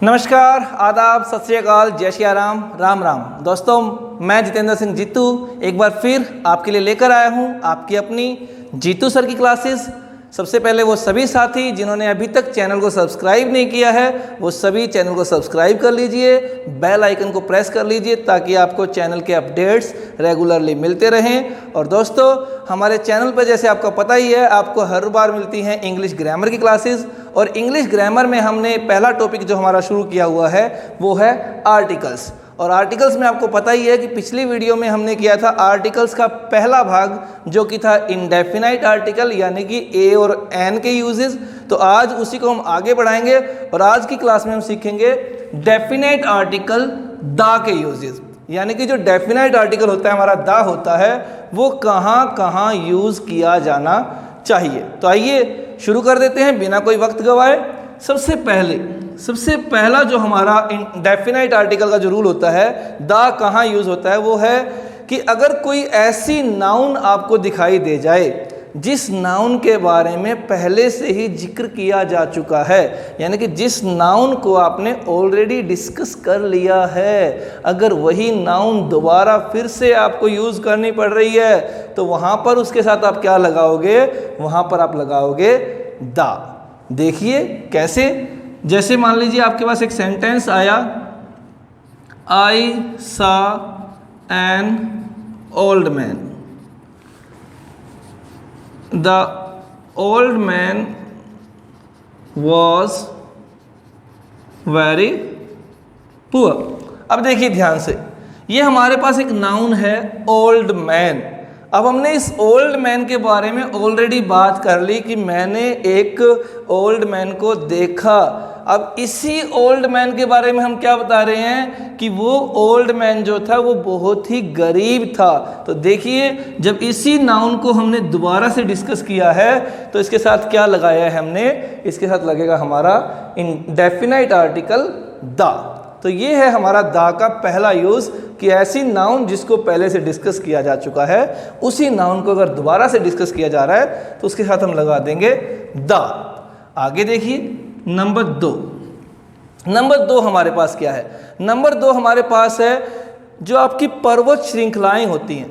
नमस्कार, आदाब, सत श्री अकाल, जय श्री राम, राम राम। दोस्तों, मैं जितेंद्र सिंह जीतू एक बार फिर आपके लिए लेकर आया हूं आपकी अपनी जीतू सर की क्लासेस। सबसे पहले वो सभी साथी जिन्होंने अभी तक चैनल को सब्सक्राइब नहीं किया है वो सभी चैनल को सब्सक्राइब कर लीजिए, बेल आइकन को प्रेस कर लीजिए ताकि आपको चैनल के अपडेट्स रेगुलरली मिलते रहें। और दोस्तों, हमारे चैनल पर जैसे आपको पता ही है, आपको हर बार मिलती हैं इंग्लिश ग्रामर की क्लासेस। और इंग्लिश ग्रामर में हमने पहला टॉपिक जो हमारा शुरू किया हुआ है वो है आर्टिकल्स। और आर्टिकल्स में आपको पता ही है कि पिछली वीडियो में हमने किया था आर्टिकल्स का पहला भाग जो कि था इंडेफिनाइट आर्टिकल यानी कि ए और एन के यूजेस। तो आज उसी को हम आगे बढ़ाएंगे और आज की क्लास में हम सीखेंगे डेफिनाइट आर्टिकल द के यूजेस, यानी कि जो डेफिनाइट आर्टिकल होता है हमारा द होता है वो कहाँ कहाँ यूज़ किया जाना चाहिए। तो आइए शुरू कर देते हैं बिना कोई वक्त गवाए। सबसे पहला जो हमारा डेफिनाइट आर्टिकल का जो रूल होता है द कहाँ यूज़ होता है वो है कि अगर कोई ऐसी नाउन आपको दिखाई दे जाए जिस नाउन के बारे में पहले से ही जिक्र किया जा चुका है, यानी कि जिस नाउन को आपने ऑलरेडी डिस्कस कर लिया है, अगर वही नाउन दोबारा फिर से आपको यूज़ करनी पड़ रही है तो वहाँ पर उसके साथ आप क्या लगाओगे? वहाँ पर आप लगाओगे द। देखिए कैसे, जैसे मान लीजिए आपके पास एक सेंटेंस आया, आई सा an old man, the old man was very poor. अब देखिए ध्यान से, ये हमारे पास एक नाउन है ओल्ड मैन। अब हमने इस ओल्ड मैन के बारे में ऑलरेडी बात कर ली कि मैंने एक ओल्ड मैन को देखा। अब इसी ओल्ड मैन के बारे में हम क्या बता रहे हैं कि वो ओल्ड मैन जो था वो बहुत ही गरीब था। तो देखिए, जब इसी नाउन को हमने दोबारा से डिस्कस किया है तो इसके साथ क्या लगाया है हमने? इसके साथ लगेगा हमारा इंडेफिनाइट आर्टिकल द। तो ये है हमारा द का पहला यूज़ कि ऐसी नाउन जिसको पहले से डिस्कस किया जा चुका है उसी नाउन को अगर दोबारा से डिस्कस किया जा रहा है तो उसके साथ हम लगा देंगे द। आगे देखिए नंबर दो हमारे पास क्या है? नंबर 2 हमारे पास है जो आपकी पर्वत श्रृंखलाएं होती हैं।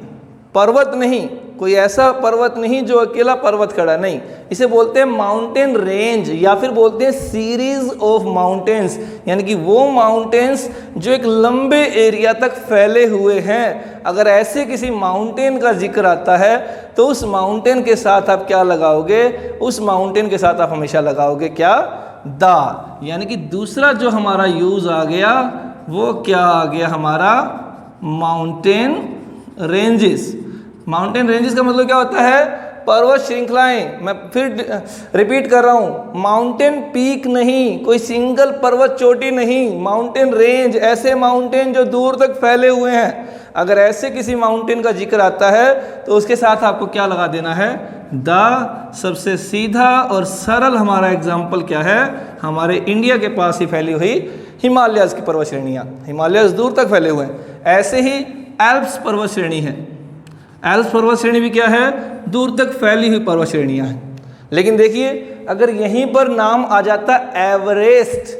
पर्वत नहीं, कोई ऐसा पर्वत नहीं जो अकेला पर्वत खड़ा, नहीं, इसे बोलते हैं माउंटेन रेंज या फिर बोलते हैं सीरीज ऑफ माउंटेन्स, यानी कि वो माउंटेन्स जो एक लंबे एरिया तक फैले हुए हैं। अगर ऐसे किसी माउंटेन का जिक्र आता है तो उस माउंटेन के साथ आप क्या लगाओगे? उस माउंटेन के साथ आप हमेशा लगाओगे क्या? द। यानी कि दूसरा जो हमारा यूज़ आ गया वो क्या आ गया हमारा? Mountain ranges. माउंटेन रेंजेस का मतलब क्या होता है? पर्वत श्रृंखलाएं। मैं फिर रिपीट कर रहा हूँ, माउंटेन पीक नहीं, कोई सिंगल पर्वत चोटी नहीं, माउंटेन रेंज, ऐसे माउंटेन जो दूर तक फैले हुए हैं। अगर ऐसे किसी माउंटेन का जिक्र आता है तो उसके साथ आपको क्या लगा देना है? द। सबसे सीधा और सरल हमारा एग्जाम्पल क्या है? हमारे इंडिया के पास ही फैली हुई हिमालयस की पर्वत श्रेणियाँ। हिमालयस दूर तक फैले हुए हैं। ऐसे ही एल्प्स पर्वत श्रेणी है। एल्प्स पर्वत श्रेणी भी क्या है? दूर तक फैली हुई पर्वत श्रेणियाँ हैं। लेकिन देखिए, अगर यहीं पर नाम आ जाता एवरेस्ट।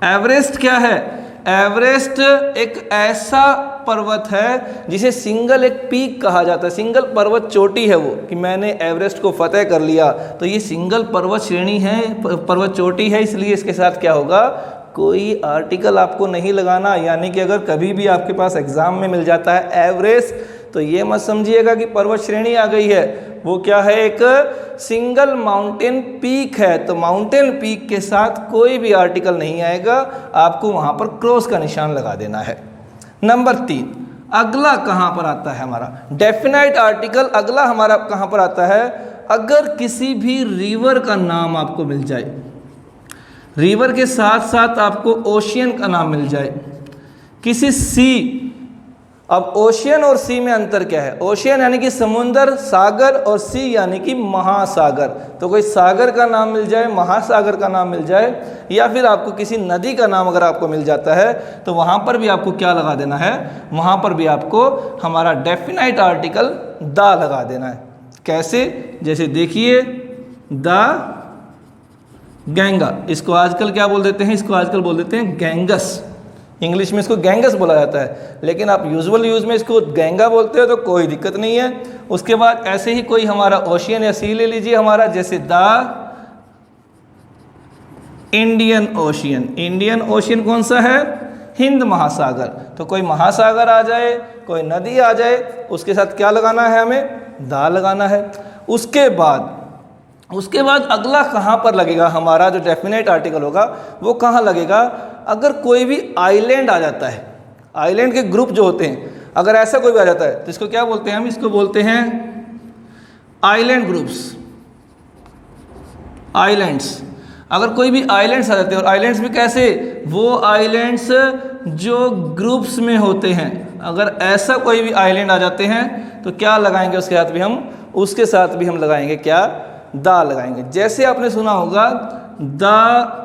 एवरेस्ट क्या है? एवरेस्ट एक ऐसा पर्वत है जिसे सिंगल एक पीक कहा जाता है, सिंगल पर्वत चोटी है वो, कि मैंने एवरेस्ट को फतेह कर लिया। तो ये सिंगल पर्वत श्रेणी है, पर्वत चोटी है, इसलिए इसके साथ क्या होगा? कोई आर्टिकल आपको नहीं लगाना। यानी कि अगर कभी भी आपके पास एग्जाम में मिल जाता है एवरेस्ट तो ये मत समझिएगा कि पर्वत श्रेणी आ गई है, वो क्या है? एक सिंगल माउंटेन पीक है। तो माउंटेन पीक के साथ कोई भी आर्टिकल नहीं आएगा, आपको वहाँ पर क्रॉस का निशान लगा देना है। नंबर 3, अगला कहाँ पर आता है हमारा डेफिनाइट आर्टिकल? अगला हमारा कहाँ पर आता है? अगर किसी भी रिवर का नाम आपको मिल जाए, रिवर के साथ साथ आपको ओशियन का नाम मिल जाए, किसी सी। अब ओशियन और सी में अंतर क्या है? ओशियन यानी कि समुंदर, सागर, और सी यानी कि महासागर। तो कोई सागर का नाम मिल जाए, महासागर का नाम मिल जाए, या फिर आपको किसी नदी का नाम अगर आपको मिल जाता है तो वहाँ पर भी आपको क्या लगा देना है? वहाँ पर भी आपको हमारा डेफिनाइट आर्टिकल द लगा देना है। कैसे? जैसे देखिए, द गैंगा, इसको आजकल क्या बोल देते हैं, इसको आजकल बोल देते हैं गैंगस। इंग्लिश में इसको गैंगस बोला जाता है, लेकिन आप यूजुअल यूज़ में इसको गैंगा बोलते हो तो कोई दिक्कत नहीं है। उसके बाद ऐसे ही कोई हमारा ओशियन या सी ले लीजिए हमारा, जैसे the Indian ocean. Indian ocean कौन सा है, हिंद महासागर। तो कोई महासागर आ जाए, कोई नदी आ जाए, उसके साथ क्या लगाना है, हमें दा लगाना है। उसके बाद अगला कहाँ पर लगेगा, हमारा जो डेफिनेट आर्टिकल होगा वो कहाँ लगेगा, अगर कोई भी आइलैंड आ जाता है, आइलैंड के ग्रुप जो होते हैं, अगर ऐसा कोई भी आ जाता है तो इसको क्या बोलते हैं, हम इसको बोलते हैं आइलैंड ग्रुप्स, आइलैंड्स। अगर कोई भी आइलैंड्स आ जाते हैं, और आइलैंड्स भी कैसे, वो आइलैंड्स जो ग्रुप्स में होते हैं, अगर ऐसा कोई भी आइलैंड आ जाते हैं तो क्या लगाएंगे, उसके साथ भी हम लगाएंगे क्या, दा लगाएंगे। जैसे आपने सुना होगा the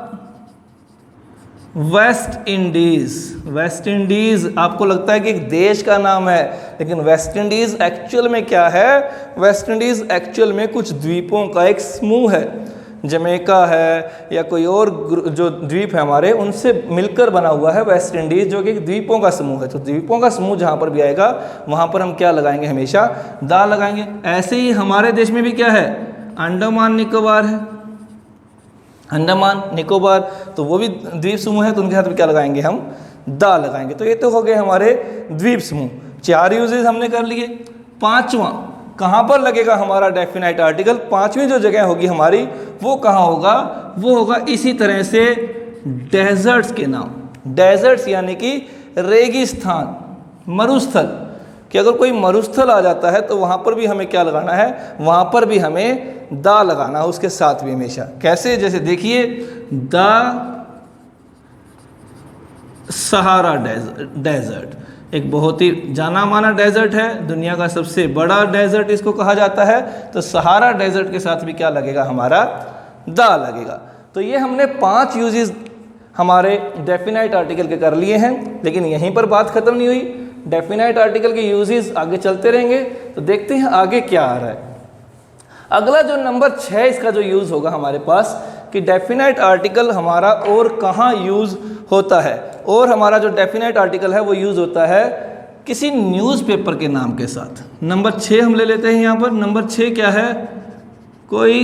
West Indies. West Indies आपको लगता है कि एक देश का नाम है, लेकिन वेस्ट इंडीज एक्चुअल में क्या है, वेस्ट इंडीज एक्चुअल में कुछ द्वीपों का एक समूह है। जमैका है या कोई और जो द्वीप है हमारे, उनसे मिलकर बना हुआ है वेस्ट इंडीज, जो कि द्वीपों का समूह है। तो द्वीपों का समूह जहाँ पर भी आएगा वहाँ पर हम क्या लगाएंगे, हमेशा दा लगाएंगे। ऐसे ही हमारे देश में भी क्या है, अंडमान निकोबार है, अंडमान निकोबार, तो वो भी द्वीप समूह है, तो उनके साथ भी क्या लगाएंगे, हम दा लगाएंगे। तो ये तो हो गए हमारे द्वीप समूह, 4 यूजेस हमने कर लिए। 5वां कहाँ पर लगेगा हमारा डेफिनाइट आर्टिकल, 5वीं जो जगह होगी हमारी वो कहाँ होगा, वो होगा इसी तरह से डेजर्ट्स के नाम। डेजर्ट्स यानी कि रेगिस्तान, मरुस्थल, कि अगर कोई मरुस्थल आ जाता है तो वहाँ पर भी हमें क्या लगाना है, वहाँ पर भी हमें दा लगाना है उसके साथ भी हमेशा। कैसे, जैसे देखिए द सहारा डेजर्ट एक बहुत ही जाना माना डेजर्ट है, दुनिया का सबसे बड़ा डेजर्ट इसको कहा जाता है। तो सहारा डेजर्ट के साथ भी क्या लगेगा, हमारा दा लगेगा। तो ये हमने 5 यूजेस हमारे डेफिनाइट आर्टिकल के कर लिए हैं, लेकिन यहीं पर बात खत्म नहीं हुई। डेफिनाइट आर्टिकल के यूजेस आगे चलते रहेंगे, तो देखते हैं आगे क्या आ रहा है। अगला जो नंबर 6 इसका जो यूज़ होगा हमारे पास, कि डेफिनाइट आर्टिकल हमारा और कहाँ यूज़ होता है, और हमारा जो डेफिनाइट आर्टिकल है वो यूज़ होता है किसी न्यूज़पेपर के नाम के साथ। नंबर 6 हम ले लेते हैं यहाँ पर। नंबर 6 क्या है, कोई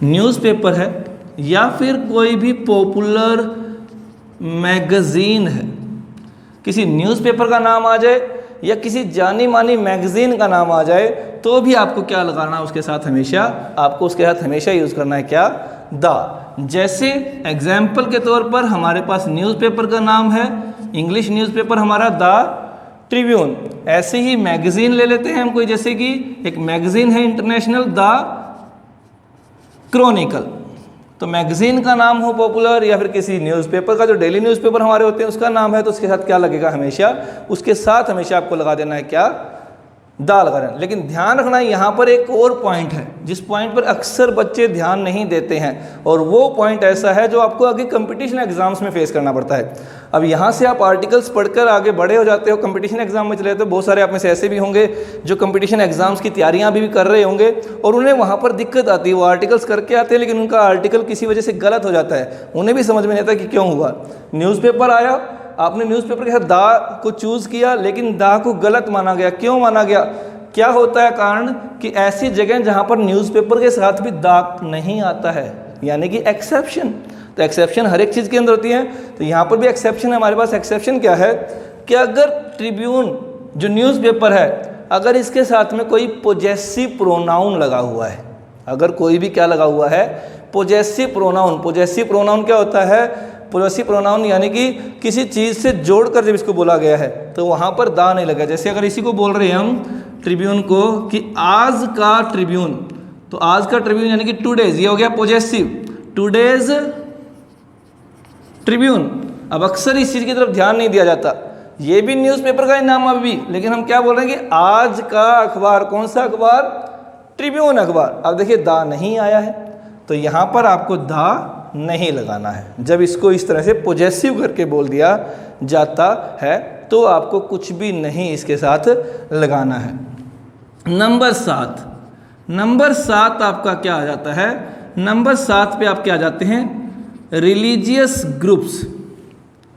न्यूज़पेपर है या फिर कोई भी पॉपुलर मैगज़ीन है। किसी न्यूज़पेपर का नाम आ जाए या किसी जानी मानी मैगज़ीन का नाम आ जाए तो भी आपको क्या लगाना है उसके साथ, हमेशा आपको उसके साथ हमेशा यूज़ करना है क्या, दा। जैसे एग्जाम्पल के तौर पर हमारे पास न्यूज़पेपर का नाम है, इंग्लिश न्यूज़पेपर हमारा द ट्रिब्यून। ऐसे ही मैगज़ीन ले लेते हैं हम कोई, जैसे कि एक मैगज़ीन है इंटरनेशनल द क्रॉनिकल। तो मैगज़ीन का नाम हो पॉपुलर, या फिर किसी न्यूज़पेपर का जो डेली न्यूज़पेपर हमारे होते हैं उसका नाम है, तो उसके साथ क्या लगेगा, हमेशा उसके साथ हमेशा आपको लगा देना है क्या, दा लगा देना। लेकिन ध्यान रखना यहाँ पर एक और पॉइंट है जिस पॉइंट पर अक्सर बच्चे ध्यान नहीं देते हैं, और वो पॉइंट ऐसा है जो आपको आगे कंपटीशन एग्जाम्स में फेस करना पड़ता है। अब यहाँ से आप आर्टिकल्स पढ़कर आगे बड़े हो जाते हो, कंपटीशन एग्जाम में चले जाते हो। बहुत सारे आप में से ऐसे भी होंगे जो कंपटीशन एग्जाम्स की तैयारियाँ भी कर रहे होंगे, और उन्हें वहाँ पर दिक्कत आती है। वो आर्टिकल्स करके आते हैं लेकिन उनका आर्टिकल किसी वजह से गलत हो जाता है, उन्हें भी समझ में नहीं आता कि क्यों हुआ। न्यूज़पेपर आया, आपने न्यूज़पेपर के साथ दा को चूज़ किया, लेकिन दा को गलत माना गया। क्यों माना गया, क्या होता है कारण, कि ऐसी जगह जहाँ पर न्यूज़पेपर के साथ भी दा नहीं आता है, यानी कि एक्सेप्शन। तो एक्सेप्शन हर एक चीज़ के अंदर होती है, तो यहाँ पर भी एक्सेप्शन है हमारे पास। एक्सेप्शन क्या है कि अगर ट्रिब्यून जो न्यूज़पेपर है, अगर इसके साथ में कोई पोजेसिव प्रोनाउन लगा हुआ है, अगर कोई भी क्या लगा हुआ है, पोजेसिव प्रोनाउन। पोजेसिव प्रोनाउन क्या होता है, पोजेसिव प्रोनाउन यानी कि किसी चीज़ से जोड़कर जब इसको बोला गया है तो वहाँ पर दा नहीं लगा। जैसे अगर इसी को बोल रहे हैं हम ट्रिब्यून को कि आज का ट्रिब्यून, तो आज का ट्रिब्यून यानी कि टुडेज, ये हो गया पोजेसिव, टुडेज ट्रिब्यून। अब अक्सर इस चीज़ की तरफ ध्यान नहीं दिया जाता, ये भी न्यूज़पेपर का ही नाम अभी, लेकिन हम क्या बोल रहे हैं कि आज का अखबार। कौन सा अखबार, ट्रिब्यून अखबार। अब देखिए दा नहीं आया है, तो यहाँ पर आपको दा नहीं लगाना है। जब इसको इस तरह से पोजेसिव करके बोल दिया जाता है तो आपको कुछ भी नहीं इसके साथ लगाना है। नंबर 7 आपका क्या आ जाता है, नंबर 7 पे आपके आ जाते हैं रिलीजियस ग्रुप्स,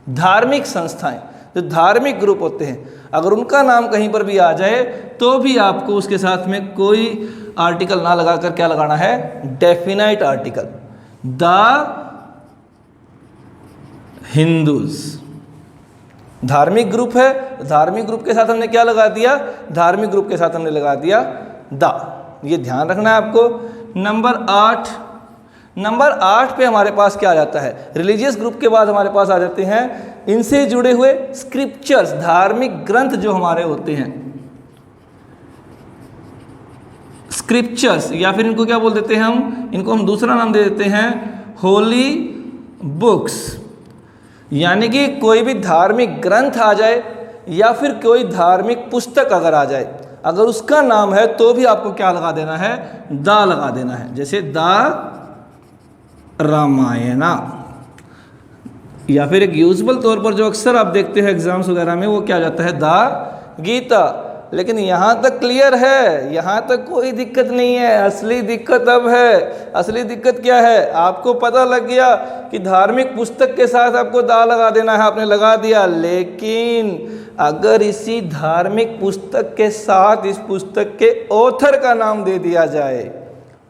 धार्मिक संस्थाएं। जो धार्मिक ग्रुप होते हैं अगर उनका नाम कहीं पर भी आ जाए तो भी आपको उसके साथ में कोई आर्टिकल ना लगाकर क्या लगाना है, डेफिनाइट आर्टिकल। द हिंदूज धार्मिक ग्रुप है, धार्मिक ग्रुप के साथ हमने क्या लगा दिया, धार्मिक ग्रुप के साथ हमने लगा दिया द। ये ध्यान रखना है आपको। नंबर 8 पे हमारे पास क्या आ जाता है, रिलीजियस ग्रुप के बाद हमारे पास आ जाते हैं इनसे जुड़े हुए स्क्रिप्चर्स, धार्मिक ग्रंथ जो हमारे होते हैं, स्क्रिप्चर्स, या फिर इनको क्या बोल देते हैं हम, इनको हम दूसरा नाम दे देते हैं होली बुक्स। यानी कि कोई भी धार्मिक ग्रंथ आ जाए या फिर कोई धार्मिक पुस्तक अगर आ जाए, अगर उसका नाम है तो भी आपको क्या लगा देना है, द लगा देना है। जैसे द रामायणा, या फिर एक यूजुअल तौर पर जो अक्सर आप देखते हैं एग्जाम्स वगैरह में, वो क्या आ जाता है, द गीता। लेकिन यहाँ तक क्लियर है, यहाँ तक कोई दिक्कत नहीं है। असली दिक्कत अब है। असली दिक्कत क्या है, आपको पता लग गया कि धार्मिक पुस्तक के साथ आपको दा लगा देना है, आपने लगा दिया। लेकिन अगर इसी धार्मिक पुस्तक के साथ इस पुस्तक के ऑथर का नाम दे दिया जाए,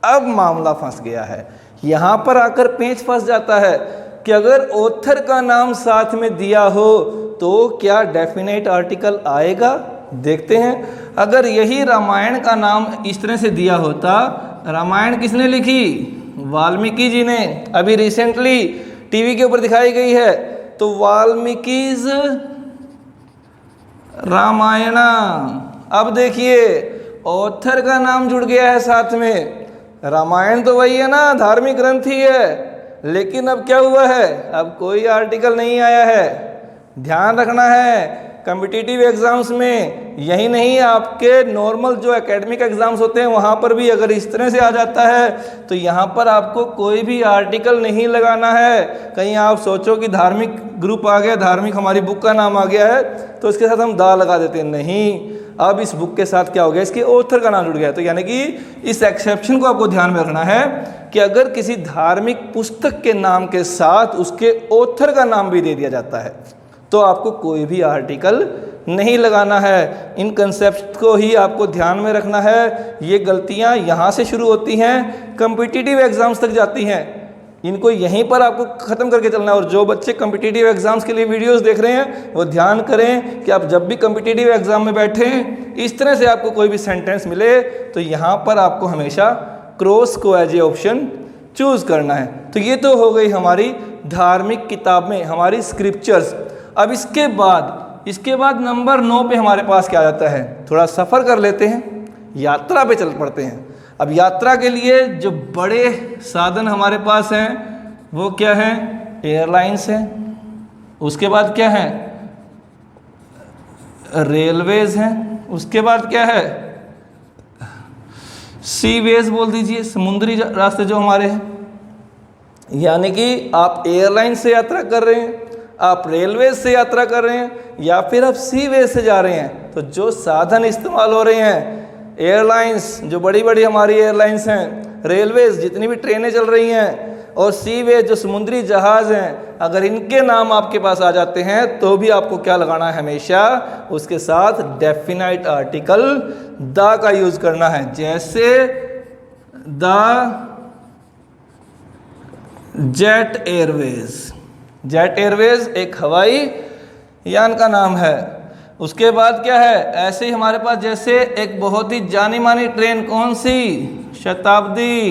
अब मामला फंस गया है। यहाँ पर आकर पेंच फंस जाता है कि अगर ऑथर का नाम साथ में दिया हो तो क्या डेफिनेट आर्टिकल आएगा। देखते हैं, अगर यही रामायण का नाम इस तरह से दिया होता, रामायण किसने लिखी, वाल्मीकि जी ने, अभी रिसेंटली टीवी के ऊपर दिखाई गई है, तो वाल्मीकि's रामायणा। अब देखिए ऑथर का नाम जुड़ गया है साथ में। रामायण तो वही है ना, धार्मिक ग्रंथ ही है, लेकिन अब क्या हुआ है, अब कोई आर्टिकल नहीं आया है। ध्यान रखना है, कॉम्पिटिटिव एग्जाम्स में यही नहीं, आपके नॉर्मल जो एकेडमिक एग्जाम्स होते हैं वहाँ पर भी अगर इस तरह से आ जाता है तो यहाँ पर आपको कोई भी आर्टिकल नहीं लगाना है। कहीं आप सोचो कि धार्मिक ग्रुप आ गया, धार्मिक हमारी बुक का नाम आ गया है तो इसके साथ हम दा लगा देते हैं, नहीं। अब इस बुक के साथ क्या हो गया, इसके ऑथर का नाम जुड़ गया। तो यानी कि इस एक्सेप्शन को आपको ध्यान में रखना है कि अगर किसी धार्मिक पुस्तक के नाम के साथ उसके ऑथर का नाम भी दे दिया जाता है तो आपको कोई भी आर्टिकल नहीं लगाना है। इन कंसेप्ट को ही आपको ध्यान में रखना है। ये गलतियां यहाँ से शुरू होती हैं, कॉम्पिटिटिव एग्जाम्स तक जाती हैं। इनको यहीं पर आपको ख़त्म करके चलना है। और जो बच्चे कॉम्पिटिटिव एग्जाम्स के लिए वीडियोस देख रहे हैं वो ध्यान करें कि आप जब भी कॉम्पिटिटिव एग्जाम में बैठें, इस तरह से आपको कोई भी सेंटेंस मिले तो यहाँ पर आपको हमेशा क्रॉस को एज ए ऑप्शन चूज़ करना है। तो ये तो हो गई हमारी धार्मिक किताबें, हमारी स्क्रिप्चर्स। अब इसके बाद नंबर 9 पे हमारे पास क्या आ जाता है, थोड़ा सफ़र कर लेते हैं, यात्रा पे चल पड़ते हैं। अब यात्रा के लिए जो बड़े साधन हमारे पास हैं वो क्या हैं, एयरलाइंस हैं, उसके बाद क्या है, रेलवेज हैं, उसके बाद क्या है, सीवेज बोल दीजिए, समुद्री रास्ते जो हमारे हैं। यानी कि आप एयरलाइन से यात्रा कर रहे हैं, आप रेलवे से यात्रा कर रहे हैं या फिर आप सीवे से जा रहे हैं, तो जो साधन इस्तेमाल हो रहे हैं, एयरलाइंस जो बड़ी बड़ी हमारी एयरलाइंस हैं, रेलवेज जितनी भी ट्रेनें चल रही हैं, और सीवे जो समुद्री जहाज़ हैं, अगर इनके नाम आपके पास आ जाते हैं तो भी आपको क्या लगाना है, हमेशा उसके साथ डेफिनाइट आर्टिकल द का यूज़ करना है। जैसे the jet Airways, jet Airways एक हवाई यान का नाम है। उसके बाद क्या है, ऐसे ही हमारे पास जैसे एक बहुत ही जानी मानी ट्रेन, कौन सी, शताब्दी,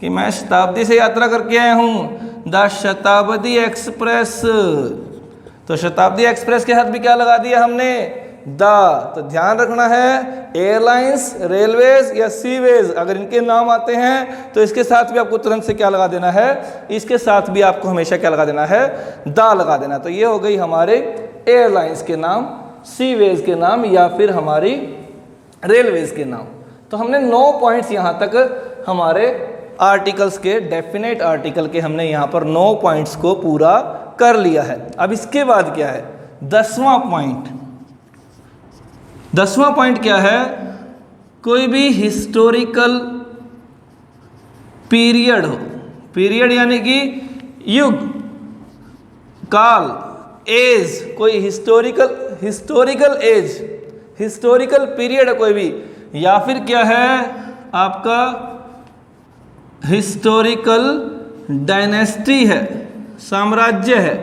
कि मैं शताब्दी से यात्रा करके आया हूँ, द शताब्दी एक्सप्रेस। तो शताब्दी एक्सप्रेस के साथ भी क्या लगा दिया हमने, द। तो ध्यान रखना है, एयरलाइंस, रेलवेज या सीवेज अगर इनके नाम आते हैं तो इसके साथ भी आपको तुरंत से क्या लगा देना है, इसके साथ भी आपको हमेशा क्या लगा देना है, द लगा देना। तो ये हो गई हमारे एयरलाइंस के नाम, सीवेज के नाम या फिर हमारी रेलवेज के नाम। तो हमने 9 पॉइंट्स यहाँ तक हमारे आर्टिकल्स के, डेफिनेट आर्टिकल के हमने यहाँ पर 9 पॉइंट्स को पूरा कर लिया है। अब इसके बाद क्या है, 10वां पॉइंट। 10वां पॉइंट क्या है, कोई भी हिस्टोरिकल पीरियड हो, पीरियड यानी कि युग, काल, एज, कोई हिस्टोरिकल एज, हिस्टोरिकल पीरियड है कोई भी, या फिर क्या है आपका हिस्टोरिकल डायनेस्टी है, साम्राज्य है।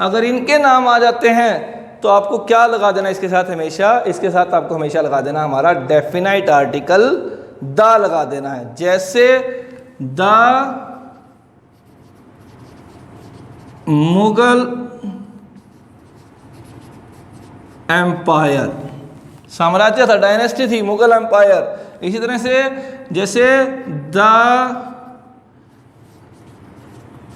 अगर इनके नाम आ जाते हैं तो आपको क्या लगा देना इसके साथ, हमेशा इसके साथ आपको हमेशा लगा देना हमारा डेफिनाइट आर्टिकल द लगा देना है। जैसे द मुगल एम्पायर, साम्राज्य था, डायनेस्टी थी, मुगल एम्पायर। इसी तरह से जैसे द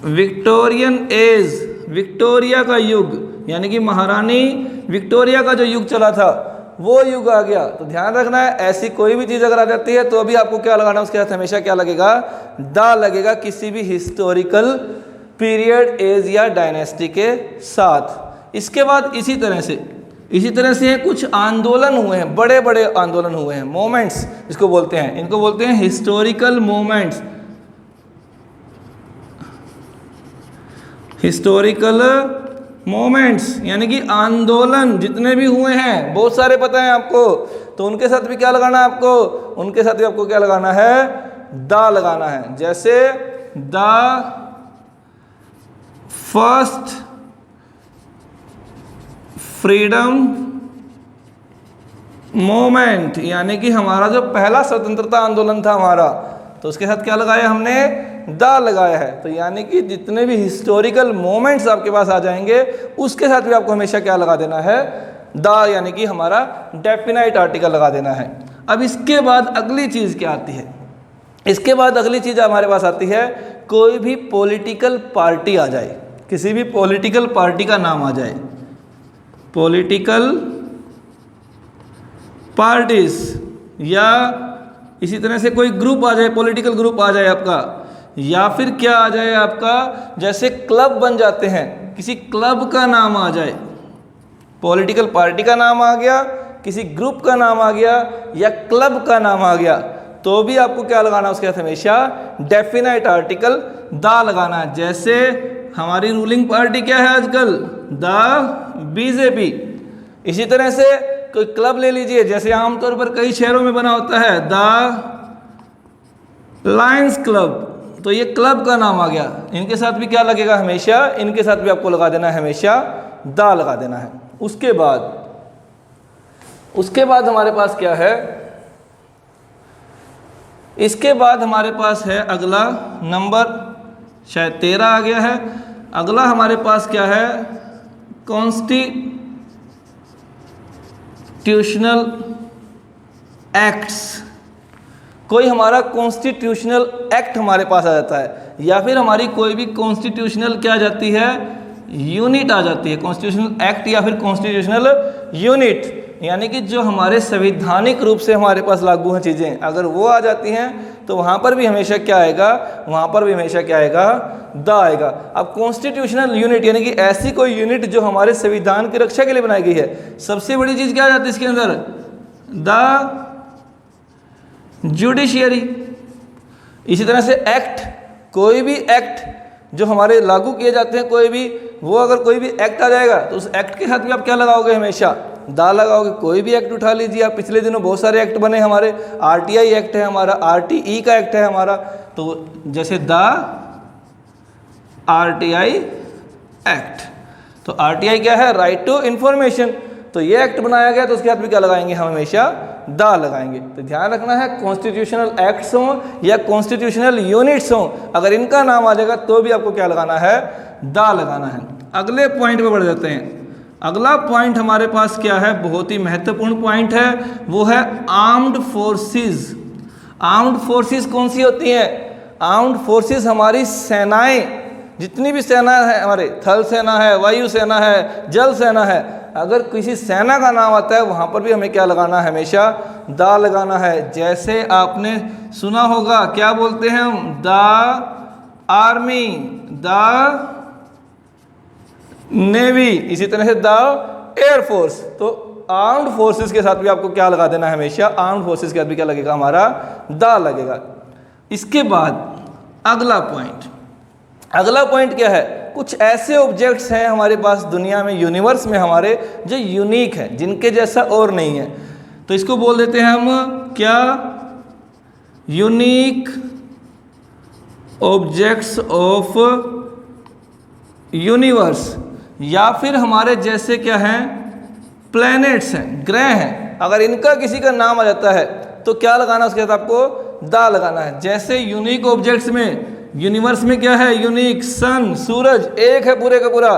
विक्टोरियन एज, विक्टोरिया का युग, यानी कि महारानी विक्टोरिया का जो युग चला था वो युग आ गया। तो ध्यान रखना है, ऐसी कोई भी चीज़ अगर आ जाती है तो अभी आपको क्या लगाना है, उसके साथ हमेशा क्या लगेगा, द लगेगा, किसी भी हिस्टोरिकल पीरियड, एज या डायनेस्टी के साथ। इसके बाद इसी तरह से कुछ आंदोलन हुए हैं, बड़े बड़े आंदोलन हुए हैं, मोमेंट्स इसको बोलते हैं, इनको बोलते हैं हिस्टोरिकल मोमेंट्स। हिस्टोरिकल मोमेंट्स यानी कि आंदोलन जितने भी हुए हैं, बहुत सारे पता है आपको, तो उनके साथ भी क्या लगाना है आपको, उनके साथ भी आपको क्या लगाना है, द लगाना है। जैसे द फर्स्ट फ्रीडम मोमेंट, यानी कि हमारा जो पहला स्वतंत्रता आंदोलन था हमारा, तो उसके साथ क्या लगाया हमने, द लगाया है। तो यानी कि जितने भी हिस्टोरिकल मोमेंट्स आपके पास आ जाएंगे उसके साथ भी आपको हमेशा क्या लगा देना है, द, यानी कि हमारा डेफिनाइट आर्टिकल लगा देना है। अब इसके बाद अगली चीज़ क्या आती है, इसके बाद अगली चीज़ हमारे पास आती है, कोई भी पॉलिटिकल पार्टी आ जाए, किसी भी पॉलिटिकल पार्टी का नाम आ जाए, पॉलिटिकल पार्टीज, या इसी तरह से कोई ग्रुप आ जाए, पॉलिटिकल ग्रुप आ जाए आपका, या फिर क्या आ जाए आपका, जैसे क्लब बन जाते हैं, किसी क्लब का नाम आ जाए, पॉलिटिकल पार्टी का नाम आ गया, किसी ग्रुप का नाम आ गया, या क्लब का नाम आ गया, तो भी आपको क्या लगाना है उसके साथ, हमेशा डेफिनाइट आर्टिकल द लगाना है। जैसे हमारी रूलिंग पार्टी क्या है आजकल, द बीजेपी। इसी तरह से कोई क्लब ले लीजिए, जैसे आमतौर पर कई शहरों में बना होता है द लायंस क्लब, तो ये क्लब का नाम आ गया। इनके साथ भी क्या लगेगा, हमेशा इनके साथ भी आपको लगा देना है, हमेशा द लगा देना है। उसके बाद हमारे पास क्या है, इसके बाद हमारे पास है अगला नंबर, शायद 13 आ गया है। अगला हमारे पास क्या है, कॉन्स्टिट्यूशनल एक्ट्स। कोई हमारा कॉन्स्टिट्यूशनल एक्ट हमारे पास आ जाता है, या फिर हमारी कोई भी कॉन्स्टिट्यूशनल क्या आ जाती है, यूनिट आ जाती है, कॉन्स्टिट्यूशनल एक्ट या फिर कॉन्स्टिट्यूशनल यूनिट, यानी कि जो हमारे संवैधानिक रूप से हमारे पास लागू हैं चीज़ें, अगर वो आ जाती हैं तो वहाँ पर भी हमेशा क्या आएगा, वहाँ पर भी हमेशा क्या आएगा, द आएगा। अब कॉन्स्टिट्यूशनल यूनिट यानी कि ऐसी कोई यूनिट जो हमारे संविधान की रक्षा के लिए बनाई गई है, सबसे बड़ी चीज़ क्या आ जाती है इसके अंदर, द जुडिशियरी। इसी तरह से एक्ट, कोई भी एक्ट जो हमारे लागू किए जाते हैं, कोई भी, वो अगर कोई भी एक्ट आ जाएगा तो उस एक्ट के साथ भी आप क्या लगाओगे, हमेशा द लगाओगे। कोई भी एक्ट उठा लीजिए आप, पिछले दिनों बहुत सारे एक्ट बने हमारे, आरटीआई एक्ट है हमारा, आरटीई का एक्ट है हमारा, तो जैसे द आरटीआई एक्ट, तो आरटीआई क्या है, राइट टू इंफॉर्मेशन, तो ये एक्ट बनाया गया तो उसके साथ भी क्या लगाएंगे, हम हमेशा द लगाएंगे। तो ध्यान रखना है, कॉन्स्टिट्यूशनल एक्ट्स हों या कॉन्स्टिट्यूशनल यूनिट्स हों, अगर इनका नाम आ जाएगा तो भी आपको क्या लगाना है, द लगाना है। अगले पॉइंट पे बढ़ जाते हैं। अगला पॉइंट हमारे पास क्या है, बहुत ही महत्वपूर्ण पॉइंट है, वो है आर्म्ड फोर्सेस। आर्म्ड फोर्सेस कौन सी होती हैं, आर्म्ड फोर्सेस हमारी सेनाएं, जितनी भी सेना है हमारे, थल सेना है, वायु सेना है, जल सेना है, अगर किसी सेना का नाम आता है वहाँ पर भी हमें क्या लगाना है, हमेशा द लगाना है। जैसे आपने सुना होगा, क्या बोलते हैं हम, द आर्मी, द नेवी, इसी तरह से द एयरफोर्स। तो आर्म्ड फोर्सेस के साथ भी आपको क्या लगा देना है, हमेशा आर्म्ड फोर्सेस के साथ भी क्या लगेगा, हमारा द लगेगा। इसके बाद अगला पॉइंट क्या है? कुछ ऐसे ऑब्जेक्ट्स हैं हमारे पास दुनिया में, यूनिवर्स में हमारे, जो यूनिक है, जिनके जैसा और नहीं है। तो इसको बोल देते हैं हम क्या? यूनिक ऑब्जेक्ट्स ऑफ यूनिवर्स, या फिर हमारे जैसे क्या हैं? प्लैनेट्स हैं, ग्रह हैं। अगर इनका किसी का नाम आ जाता है तो क्या लगाना? उसके साथ आपको दा लगाना है। जैसे यूनिक ऑब्जेक्ट्स में, यूनिवर्स में क्या है? यूनिक सन, सूरज एक है पूरे का पूरा।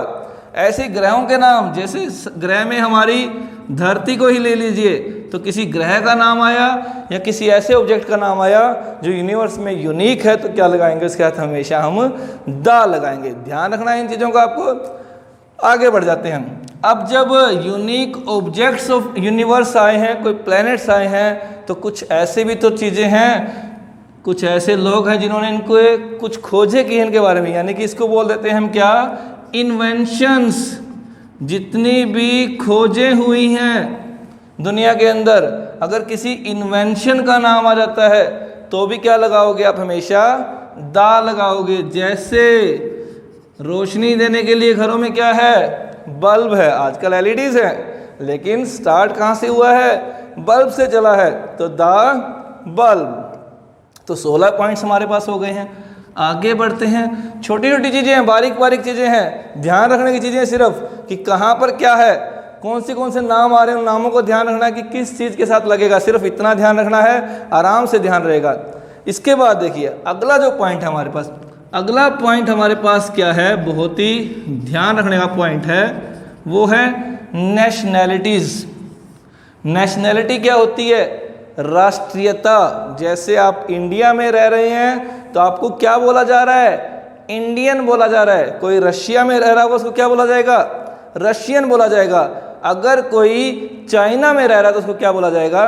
ऐसे ग्रहों के नाम, जैसे ग्रह में हमारी धरती को ही ले लीजिए, तो किसी ग्रह का नाम आया या किसी ऐसे ऑब्जेक्ट का नाम आया जो यूनिवर्स में यूनिक है, तो क्या लगाएंगे? उसके साथ हमेशा हम दा लगाएंगे। ध्यान रखना है इन चीज़ों का आपको। आगे बढ़ जाते हैं हम। अब जब यूनिक ऑब्जेक्ट्स ऑफ यूनिवर्स आए हैं, कोई प्लैनेट्स आए हैं, तो कुछ ऐसे भी तो चीज़ें हैं, कुछ ऐसे लोग हैं जिन्होंने इनको कुछ खोजें की इनके बारे में, यानी कि इसको बोल देते हैं हम क्या? इन्वेंशंस। जितनी भी खोजें हुई हैं दुनिया के अंदर, अगर किसी इन्वेंशन का नाम आ जाता है तो भी क्या लगाओगे आप? हमेशा दा लगाओगे। जैसे रोशनी देने के लिए घरों में क्या है? बल्ब है। आजकल एलईडीज है, लेकिन स्टार्ट कहाँ से हुआ है? बल्ब से चला है, तो दा बल्ब। तो 16 पॉइंट्स हमारे पास हो गए हैं। आगे बढ़ते हैं। छोटी छोटी चीज़ें हैं, बारीक बारीक चीज़ें हैं, ध्यान रखने की चीज़ें हैं सिर्फ कि कहाँ पर क्या है, कौन से नाम आ रहे हैं, उन नामों को ध्यान रखना है कि किस चीज़ के साथ लगेगा, सिर्फ इतना ध्यान रखना है, आराम से ध्यान रहेगा। इसके बाद देखिए अगला जो पॉइंट है हमारे पास, अगला पॉइंट हमारे पास क्या है? बहुत ही ध्यान रखने का पॉइंट है, वो है नेशनैलिटीज़। नेशनैलिटी क्या होती है? राष्ट्रीयता। जैसे आप इंडिया में रह रहे हैं तो आपको क्या बोला जा रहा है? इंडियन बोला जा रहा है। कोई रशिया में रह रहा होगा उसको क्या बोला जाएगा? रशियन बोला जाएगा। अगर कोई चाइना में रह रहा है तो उसको क्या बोला जाएगा?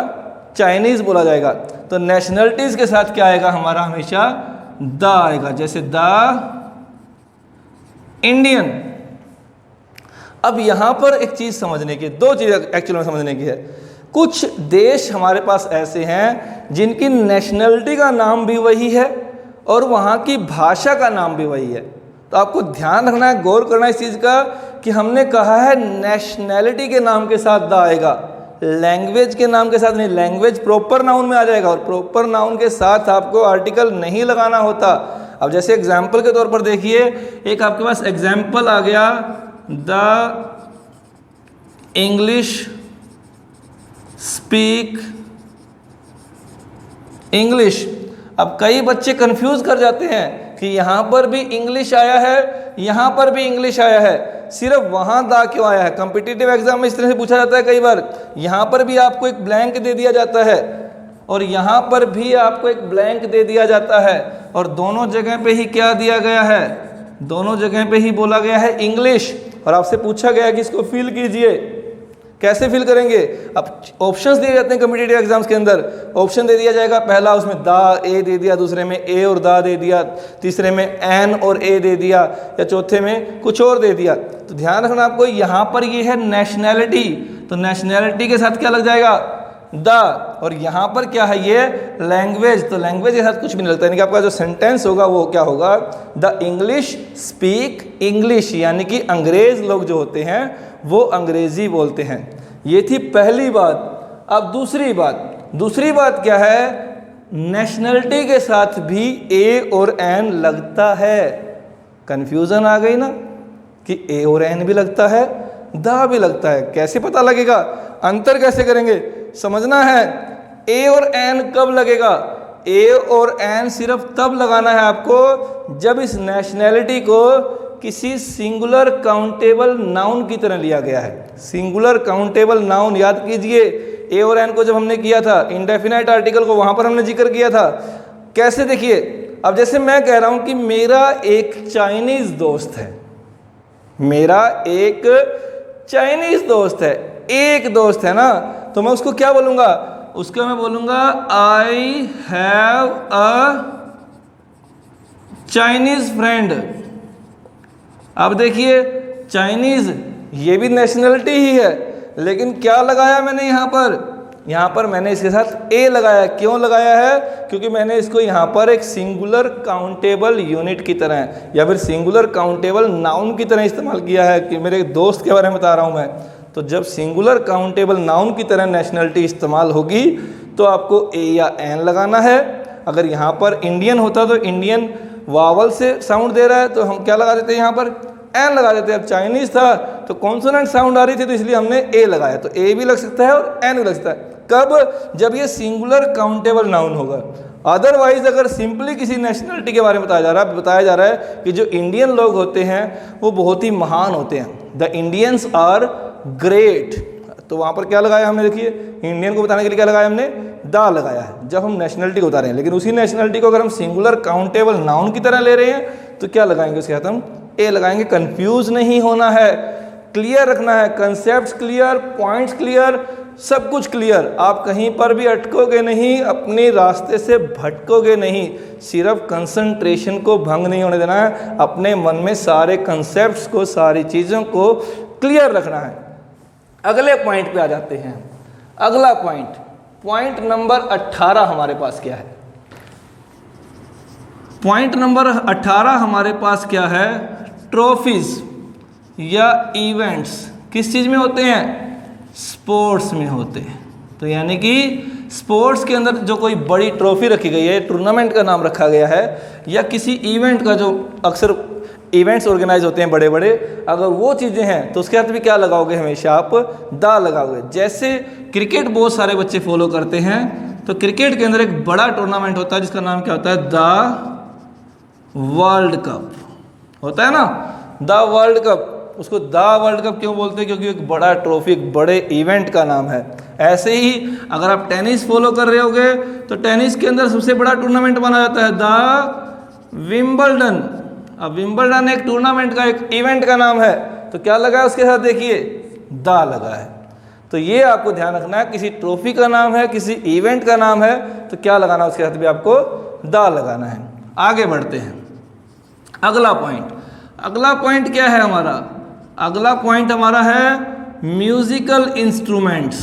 चाइनीज़ बोला जाएगा। तो नेशनलिटीज़ के साथ क्या आएगा हमारा? हमेशा द आएगा। जैसे द इंडियन। अब यहाँ पर एक चीज़ समझने की, दो चीज़ एक्चुअल में समझने की है। कुछ देश हमारे पास ऐसे हैं जिनकी नेशनलिटी का नाम भी वही है और वहाँ की भाषा का नाम भी वही है। तो आपको ध्यान रखना है, गौर करना है इस चीज़ का कि हमने कहा है नेशनैलिटी के नाम के साथ द आएगा, लैंग्वेज के नाम के साथ नहीं। लैंग्वेज प्रॉपर नाउन में आ जाएगा और प्रॉपर नाउन के साथ आपको आर्टिकल नहीं लगाना होता। अब जैसे एग्जाम्पल के तौर पर देखिए, एक आपके पास एग्जाम्पल आ गया, द इंग्लिश स्पीक इंग्लिश। अब कई बच्चे कंफ्यूज कर जाते हैं कि यहाँ पर भी इंग्लिश आया है, यहाँ पर भी इंग्लिश आया है, सिर्फ वहाँ दा क्यों आया है? कॉम्पिटिटिव एग्जाम में इस तरह से पूछा जाता है कई बार। यहाँ पर भी आपको एक ब्लैंक दे दिया जाता है और यहाँ पर भी आपको एक ब्लैंक दे दिया जाता है, और दोनों जगह पे ही क्या दिया गया है? दोनों जगह पे ही बोला गया है इंग्लिश। और आपसे पूछा गया है कि इसको फिल कीजिए। कैसे फिल करेंगे? अब ऑप्शंस दिए जाते हैं कॉम्पिटिटिव एग्जाम्स के अंदर। ऑप्शन दे दिया जाएगा, पहला उसमें दा ए दे दिया, दूसरे में ए और दा दे दिया, तीसरे में एन और ए दे दिया, या चौथे में कुछ और दे दिया। तो ध्यान रखना आपको, यहाँ पर ये है नेशनैलिटी, तो नेशनैलिटी के साथ क्या लग जाएगा? द। और यहाँ पर क्या है? ये लैंग्वेज, तो लैंग्वेज के साथ कुछ भी नहीं लगता। यानी कि आपका जो सेंटेंस होगा वो क्या होगा? द इंग्लिश स्पीक इंग्लिश, यानी कि अंग्रेज लोग जो होते हैं वो अंग्रेजी बोलते हैं। ये थी पहली बात। अब दूसरी बात क्या है? नेशनलिटी के साथ भी ए और एन लगता है। कंफ्यूजन आ गई ना कि ए और एन भी लगता है, दा भी लगता है। कैसे पता लगेगा? अंतर कैसे करेंगे? समझना है। ए और एन कब लगेगा? ए और एन सिर्फ तब लगाना है आपको जब इस नेशनैलिटी को किसी सिंगुलर काउंटेबल नाउन की तरह लिया गया है। सिंगुलर काउंटेबल नाउन याद कीजिए, ए और एन को जब हमने किया था, इंडेफिनाइट आर्टिकल को वहाँ पर हमने जिक्र किया था। कैसे? देखिए, अब जैसे मैं कह रहा हूँ कि मेरा एक चाइनीज़ दोस्त है, मेरा एक चाइनीज़ दोस्त है, एक दोस्त है ना, तो मैं उसको क्या बोलूँगा? उसको मैं बोलूँगा I have a Chinese friend. अब देखिए, चाइनीज़ ये भी नेशनलिटी ही है, लेकिन क्या लगाया मैंने यहाँ पर? यहाँ पर मैंने इसके साथ ए लगाया। क्यों लगाया है? क्योंकि मैंने इसको यहाँ पर एक सिंगुलर काउंटेबल यूनिट की तरह या फिर सिंगुलर काउंटेबल नाउन की तरह इस्तेमाल किया है। कि मेरे दोस्त के बारे में बता रहा हूँ मैं, तो जब सिंगुलर काउंटेबल नाउन की तरह नेशनलिटी इस्तेमाल होगी तो आपको ए या एन लगाना है। अगर यहाँ पर इंडियन होता तो इंडियन वावल से साउंड दे रहा है तो हम क्या लगा देते हैं, यहाँ पर एन लगा देते हैं। अब चाइनीज़ था तो कॉन्सोनेंट साउंड आ रही थी तो इसलिए हमने ए लगाया, तो ए भी लग सकता है और एन भी लग सकता है। कब? जब ये सिंगुलर काउंटेबल नाउन होगा। अदरवाइज अगर सिंपली किसी नेशनलिटी के बारे में बताया जा रहा है कि जो इंडियन लोग होते हैं वो बहुत ही महान होते हैं, द इंडियंस आर ग्रेट, तो वहाँ पर क्या लगाया हमने, देखिए इंडियन को बताने के लिए क्या लगाया हमने, दा लगाया है जब हम नेशनलिटी को बता रहे हैं। लेकिन उसी नेशनलिटी को अगर हम सिंगुलर काउंटेबल नाउन की तरह ले रहे हैं तो क्या लगाएंगे, उसके साथ हम ए लगाएंगे। कंफ्यूज नहीं होना है, क्लियर रखना है, कंसेप्ट क्लियर, पॉइंट्स क्लियर, सब कुछ क्लियर। आप कहीं पर भी अटकोगे नहीं, अपने रास्ते से भटकोगे नहीं, सिर्फ कंसंट्रेशन को भंग नहीं होने देना है, अपने मन में सारे कंसेप्ट्स को, सारी चीज़ों को क्लियर रखना है। अगले पॉइंट पे आ जाते हैं। अगला पॉइंट नंबर 18 हमारे पास क्या है? पॉइंट नंबर 18 हमारे पास क्या है? ट्रॉफीज या इवेंट्स किस चीज़ में होते हैं? स्पोर्ट्स में होते हैं। तो यानी कि स्पोर्ट्स के अंदर जो कोई बड़ी ट्रॉफी रखी गई है, टूर्नामेंट का नाम रखा गया है, या किसी इवेंट का, जो अक्सर इवेंट्स ऑर्गेनाइज होते हैं बड़े बड़े, अगर वो चीज़ें हैं तो उसके साथ भी क्या लगाओगे, हमेशा आप दा लगाओगे। जैसे क्रिकेट बहुत सारे बच्चे फॉलो करते हैं, तो क्रिकेट के अंदर एक बड़ा टूर्नामेंट होता है जिसका नाम क्या होता है? द वर्ल्ड कप होता है ना, द वर्ल्ड कप। उसको द वर्ल्ड कप क्यों बोलते हैं? क्योंकि एक बड़ा ट्रॉफी, एक बड़े इवेंट का नाम है। ऐसे ही अगर आप टेनिस फॉलो कर रहे होगे तो टेनिस के अंदर सबसे बड़ा टूर्नामेंट माना जाता है द विंबलडन। अब विंबलडन एक टूर्नामेंट का, एक इवेंट का नाम है, तो क्या लगा है उसके साथ, देखिए दा लगा है। तो ये आपको ध्यान रखना है, किसी ट्रॉफी का नाम है, किसी इवेंट का नाम है, तो क्या लगाना है उसके साथ भी आपको दा लगाना है। आगे बढ़ते हैं। अगला पॉइंट क्या है हमारा? अगला पॉइंट हमारा है म्यूजिकल इंस्ट्रूमेंट्स।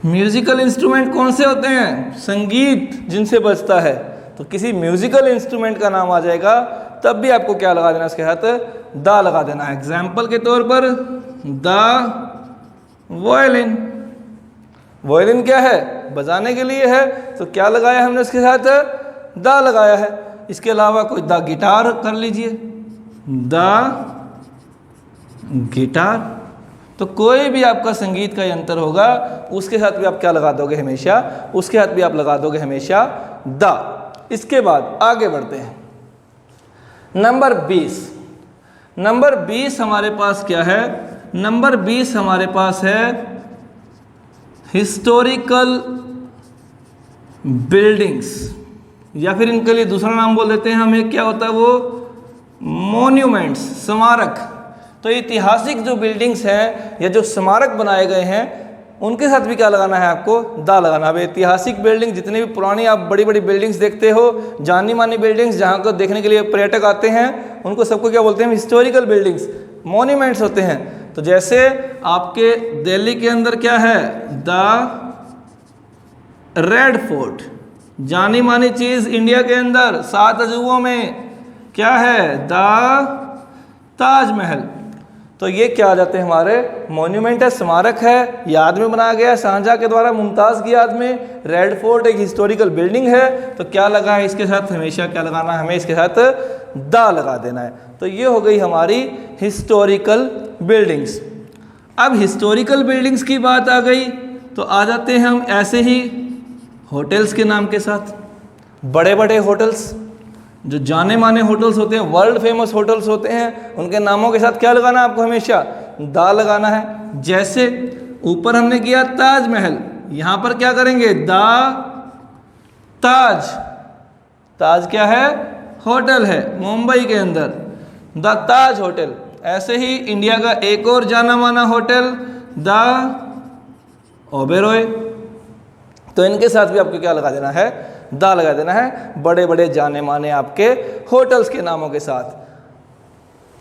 म्यूजिकल इंस्ट्रूमेंट कौन से होते हैं? संगीत जिनसे बजता है। तो किसी म्यूजिकल इंस्ट्रूमेंट का नाम आ जाएगा तब भी आपको क्या लगा देना, उसके साथ दा लगा देना है। एग्जाम्पल के तौर पर द वायलिन। वायलिन क्या है? बजाने के लिए है, तो क्या लगाया हमने उसके साथ? दा लगाया है। इसके अलावा कोई द गिटार कर लीजिए, द गिटार। तो कोई भी आपका संगीत का यंत्र होगा उसके साथ भी आप क्या लगा दोगे, हमेशा उसके साथ भी आप लगा दोगे हमेशा द। इसके बाद आगे बढ़ते हैं। नंबर 20 हमारे पास क्या है? नंबर 20 हमारे पास है हिस्टोरिकल बिल्डिंग्स, या फिर इनके लिए दूसरा नाम बोल देते हैं हमें, क्या होता है वो? मॉन्यूमेंट्स, स्मारक। तो ऐतिहासिक जो बिल्डिंग्स हैं या जो स्मारक बनाए गए हैं उनके साथ भी क्या लगाना है आपको? दा लगाना। अब ऐतिहासिक बिल्डिंग, जितनी भी पुरानी आप बड़ी बड़ी बिल्डिंग्स देखते हो, जानी मानी बिल्डिंग्स जहाँ को देखने के लिए पर्यटक आते हैं, उनको सबको क्या बोलते हैं? हिस्टोरिकल बिल्डिंग्स, मॉन्यूमेंट्स होते हैं। तो जैसे आपके दिल्ली के अंदर क्या है? द रेड फोर्ट, जानी मानी चीज़ इंडिया के अंदर 7 अजूबों में क्या है? द ताजमहल। तो ये क्या आ जाते हैं हमारे? मॉन्यूमेंट है, स्मारक है, याद में बनाया गया शाहजहां के द्वारा मुमताज़ की याद में। रेड फोर्ट एक हिस्टोरिकल बिल्डिंग है, तो क्या लगा है इसके साथ? हमेशा क्या लगाना है? हमें इसके साथ दा लगा देना है। तो ये हो गई हमारी हिस्टोरिकल बिल्डिंग्स। अब हिस्टोरिकल बिल्डिंग्स की बात आ गई तो आ जाते हैं हम ऐसे ही होटल्स के नाम के साथ। बड़े बड़े होटल्स, जो जाने माने होटल्स होते हैं, वर्ल्ड फेमस होटल्स होते हैं, उनके नामों के साथ क्या लगाना है आपको? हमेशा दा लगाना है। जैसे ऊपर हमने किया ताजमहल, यहाँ पर क्या करेंगे? दा ताज। ताज क्या है? होटल है मुंबई के अंदर, द ताज होटल। ऐसे ही इंडिया का एक और जाना माना होटल द ओबेरॉय। तो इनके साथ भी आपको क्या लगा देना है? दा लगा देना है, बड़े बड़े जाने माने आपके होटल्स के नामों के साथ।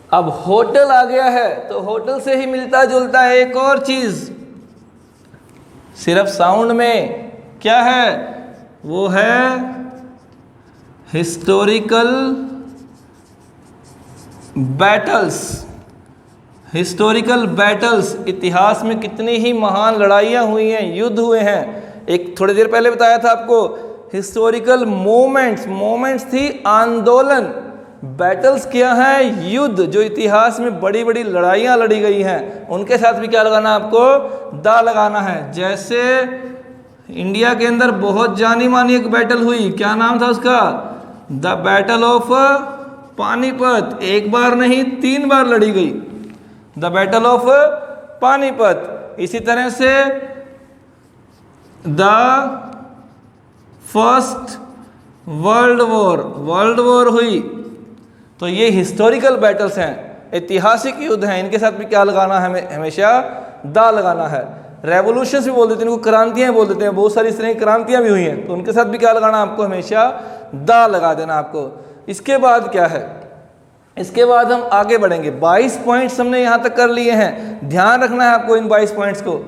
अब होटल आ गया है तो होटल से ही मिलता जुलता है एक और चीज़, सिर्फ साउंड में क्या है, वो है हिस्टोरिकल बैटल्स। हिस्टोरिकल बैटल्स, इतिहास में कितनी ही महान लड़ाइयाँ हुई हैं, युद्ध हुए हैं। एक थोड़ी देर पहले बताया था आपको हिस्टोरिकल मोमेंट्स, मोमेंट्स थी आंदोलन, बैटल्स क्या है, युद्ध, जो इतिहास में बड़ी बड़ी लड़ाइयाँ लड़ी गई हैं, उनके साथ भी क्या लगाना है आपको, दा लगाना है। जैसे इंडिया के अंदर बहुत जानी मानी एक बैटल हुई, क्या नाम था उसका, द बैटल ऑफ पानीपत। एक बार नहीं 3 बार लड़ी गई, द बैटल ऑफ पानीपत। इसी तरह से द फर्स्ट वर्ल्ड वॉर हुई। तो ये हिस्टोरिकल बैटल्स हैं, ऐतिहासिक युद्ध हैं, इनके साथ भी क्या लगाना है, हमें हमेशा दा लगाना है। रेवोल्यूशंस भी बोल देते हैं, इनको क्रांतियां बोल देते हैं, बहुत सारी इस तरह की क्रांतियां भी हुई हैं, तो उनके साथ भी क्या लगाना आपको, हमेशा दा लगा देना आपको। इसके बाद क्या है, इसके बाद हम आगे बढ़ेंगे। 22 पॉइंट्स हमने यहाँ तक कर लिए हैं, ध्यान रखना है आपको इन 22 पॉइंट्स को।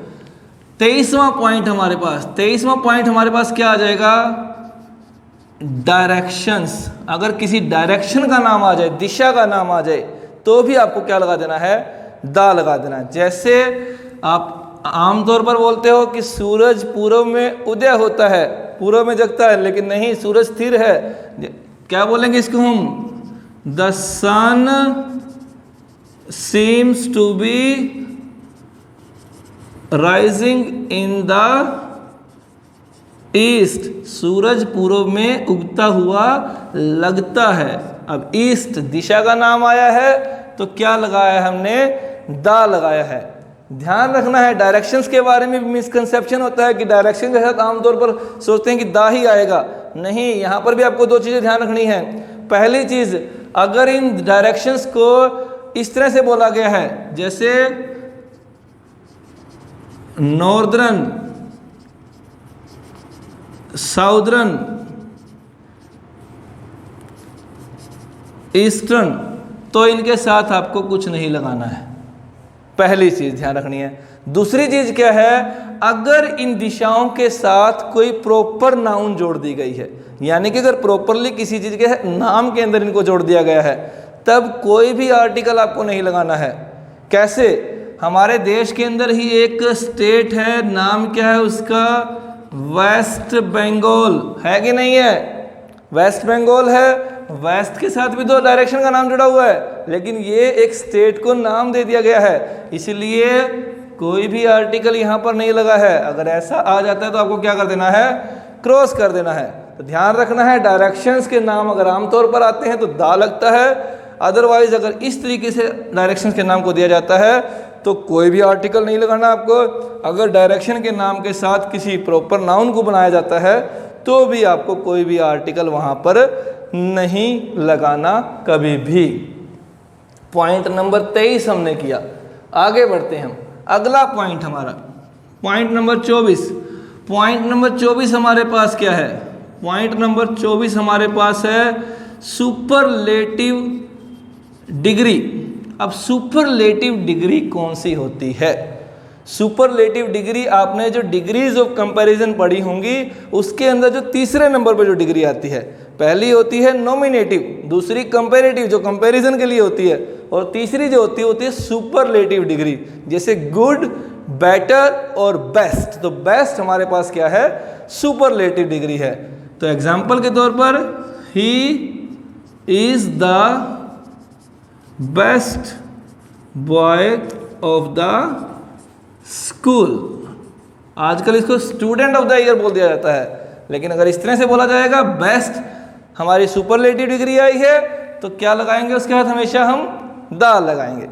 23वां पॉइंट हमारे पास, 23वां पॉइंट हमारे पास क्या आ जाएगा, डायरेक्शंस। अगर किसी डायरेक्शन का नाम आ जाए, दिशा का नाम आ जाए, तो भी आपको क्या लगा देना है, दा लगा देना है। जैसे आप आमतौर पर बोलते हो कि सूरज पूर्व में उदय होता है, पूर्व में जगता है, लेकिन नहीं, सूरज स्थिर है। क्या बोलेंगे इसको हम, the sun seems to be rising in the east. सूरज पूर्व में उगता हुआ लगता है। अब ईस्ट दिशा का नाम आया है, तो क्या लगाया है हमने, दा लगाया है। ध्यान रखना है, डायरेक्शंस के बारे में भी मिसकंसेप्शन होता है कि डायरेक्शन के साथ आमतौर पर सोचते हैं कि दा ही आएगा, नहीं, यहाँ पर भी आपको 2 चीज़ें ध्यान रखनी है। पहली चीज़, अगर इन डायरेक्शंस को इस तरह से बोला गया है, जैसे नॉर्दर्न, साउदर्न, ईस्टर्न, तो इनके साथ आपको कुछ नहीं लगाना है, पहली चीज ध्यान रखनी है। दूसरी चीज क्या है, अगर इन दिशाओं के साथ कोई प्रॉपर नाउन जोड़ दी गई है, यानी कि अगर प्रॉपरली किसी चीज के नाम के अंदर इनको जोड़ दिया गया है, तब कोई भी आर्टिकल आपको नहीं लगाना है। कैसे, हमारे देश के अंदर ही एक स्टेट है, नाम क्या है उसका, वेस्ट बंगाल, है कि नहीं है, वेस्ट बंगाल है, वेस्ट के साथ भी 2 डायरेक्शन का नाम जुड़ा हुआ है, लेकिन ये एक स्टेट को नाम दे दिया गया है, इसलिए कोई भी आर्टिकल यहाँ पर नहीं लगा है। अगर ऐसा आ जाता है तो आपको क्या कर देना है, क्रॉस कर देना है। तो ध्यान रखना है, डायरेक्शंस के नाम अगर आमतौर पर आते हैं तो दा लगता है, अदरवाइज अगर इस तरीके से डायरेक्शंस के नाम को दिया जाता है तो कोई भी आर्टिकल नहीं लगाना आपको। अगर डायरेक्शन के नाम के साथ किसी प्रॉपर नाउन को बनाया जाता है तो भी आपको कोई भी आर्टिकल वहाँ पर नहीं लगाना कभी भी। पॉइंट नंबर 23 हमने किया, आगे बढ़ते हैं हम। अगला पॉइंट हमारा पॉइंट नंबर 24। पॉइंट नंबर 24 हमारे पास क्या है, पॉइंट नंबर 24 हमारे पास है सुपरलेटिव डिग्री। अब सुपरलेटिव डिग्री कौन सी होती है? सुपरलेटिव डिग्री, आपने जो डिग्रीज ऑफ कंपैरिजन पढ़ी होंगी उसके अंदर जो तीसरे नंबर पर जो डिग्री आती है, पहली होती है नॉमिनेटिव, दूसरी कंपैरेटिव जो कंपैरिजन के लिए होती है, और तीसरी जो होती है सुपरलेटिव डिग्री, जैसे गुड, बेटर और बेस्ट। तो बेस्ट हमारे पास क्या है, सुपरलेटिव डिग्री है। तो एग्जाम्पल के तौर पर ही is the best boy of the school. आजकल इसको स्टूडेंट ऑफ द ईयर बोल दिया जाता है, लेकिन अगर इस तरह से बोला जाएगा बेस्ट हमारी सुपरलेटिव डिग्री आई है, तो क्या लगाएंगे उसके बाद, हमेशा हम द लगाएंगे।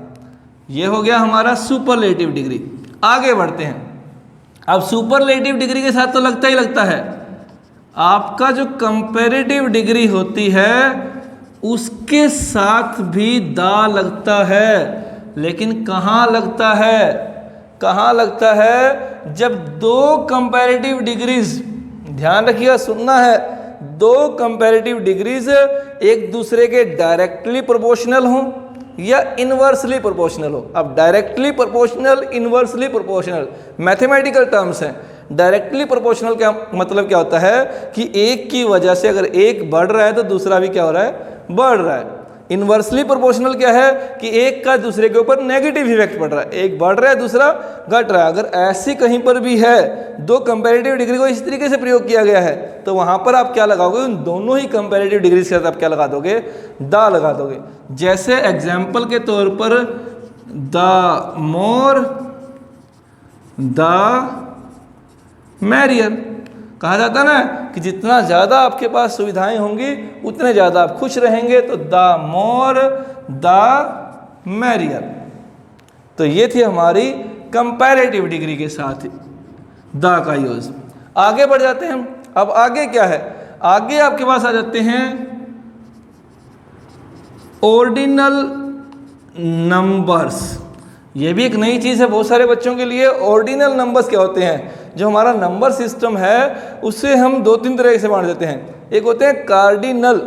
ये हो गया हमारा सुपरलेटिव डिग्री। आगे बढ़ते हैं। अब सुपरलेटिव डिग्री के साथ तो लगता ही लगता है, आपका जो कंपैरेटिव डिग्री होती है उसके साथ भी दा लगता है। लेकिन कहाँ लगता है, कहाँ लगता है? जब 2 कंपैरेटिव डिग्रीज, ध्यान रखिएगा, सुनना है, 2 कंपैरेटिव डिग्रीज एक दूसरे के डायरेक्टली प्रोपोर्शनल हों या इनवर्सली प्रोपोर्शनल हो। अब directly proportional, inversely proportional mathematical terms हैं। डायरेक्टली प्रोपोर्शनल क्या मतलब क्या होता है कि एक की वजह से अगर एक बढ़ रहा है तो दूसरा भी क्या हो रहा है, बढ़ रहा है। इन्वर्सली प्रोपोर्शनल क्या है कि एक का दूसरे के ऊपर नेगेटिव इफेक्ट पड़ रहा है, एक बढ़ रहा है दूसरा घट रहा है। अगर ऐसी कहीं पर भी है, दो कंपैरेटिव डिग्री को इस तरीके से प्रयोग किया गया है, तो वहां पर आप क्या लगाओगे, उन दोनों ही कंपैरेटिव डिग्री के साथ आप क्या लगा दोगे, दा लगा दोगे। जैसे एग्जाम्पल के तौर पर द मोर द मैरियर, कहा जाता ना कि जितना ज़्यादा आपके पास सुविधाएं होंगी उतने ज़्यादा आप खुश रहेंगे, तो द मोर द मैरियर। तो ये थी हमारी कंपैरेटिव डिग्री के साथ द का यूज। आगे बढ़ जाते हैं हम। अब आगे क्या है, आगे आपके पास आ जाते हैं ऑर्डिनल नंबर्स। ये भी एक नई चीज़ है बहुत सारे बच्चों के लिए। ऑर्डिनल नंबर्स क्या होते हैं, जो हमारा नंबर सिस्टम है उसे हम दो तीन तरह से बांट देते हैं। एक होते हैं कार्डिनल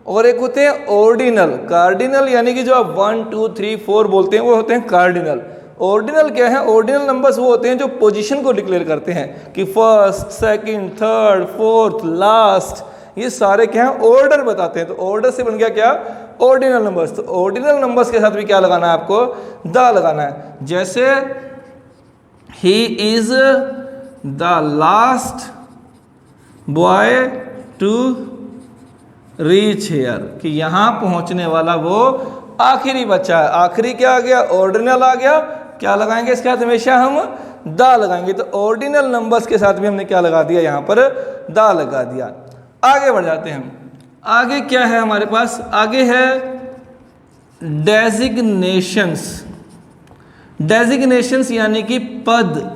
और एक होते हैं ऑर्डिनल। कार्डिनल यानी कि जो आप 1 2 3 4 बोलते हैं वो होते हैं कार्डिनल। ऑर्डिनल क्या है, ऑर्डिनल नंबर्स वो होते हैं जो पोजीशन को डिक्लेयर करते हैं कि first, second, third, fourth, last, ये सारे क्या है, ऑर्डर बताते हैं। तो ऑर्डर से बन गया क्या, ऑर्डिनल नंबर्स। तो ऑर्डिनल नंबर्स के साथ भी क्या लगाना है आपको, द लगाना है। जैसे ही is the last boy to reach here, कि यहाँ पहुँचने वाला वो आखिरी बच्चा है। आखिरी क्या आ गया, ऑर्डिनल आ गया। क्या लगाएंगे इसके साथ, हमेशा हम द लगाएंगे। तो ऑर्डिनल नंबर्स के साथ भी हमने क्या लगा दिया, यहाँ पर द लगा दिया। आगे बढ़ जाते हैं हम। आगे क्या है हमारे पास, आगे है डेजिग्नेशंस। डेजिग्नेशंस यानी कि पद,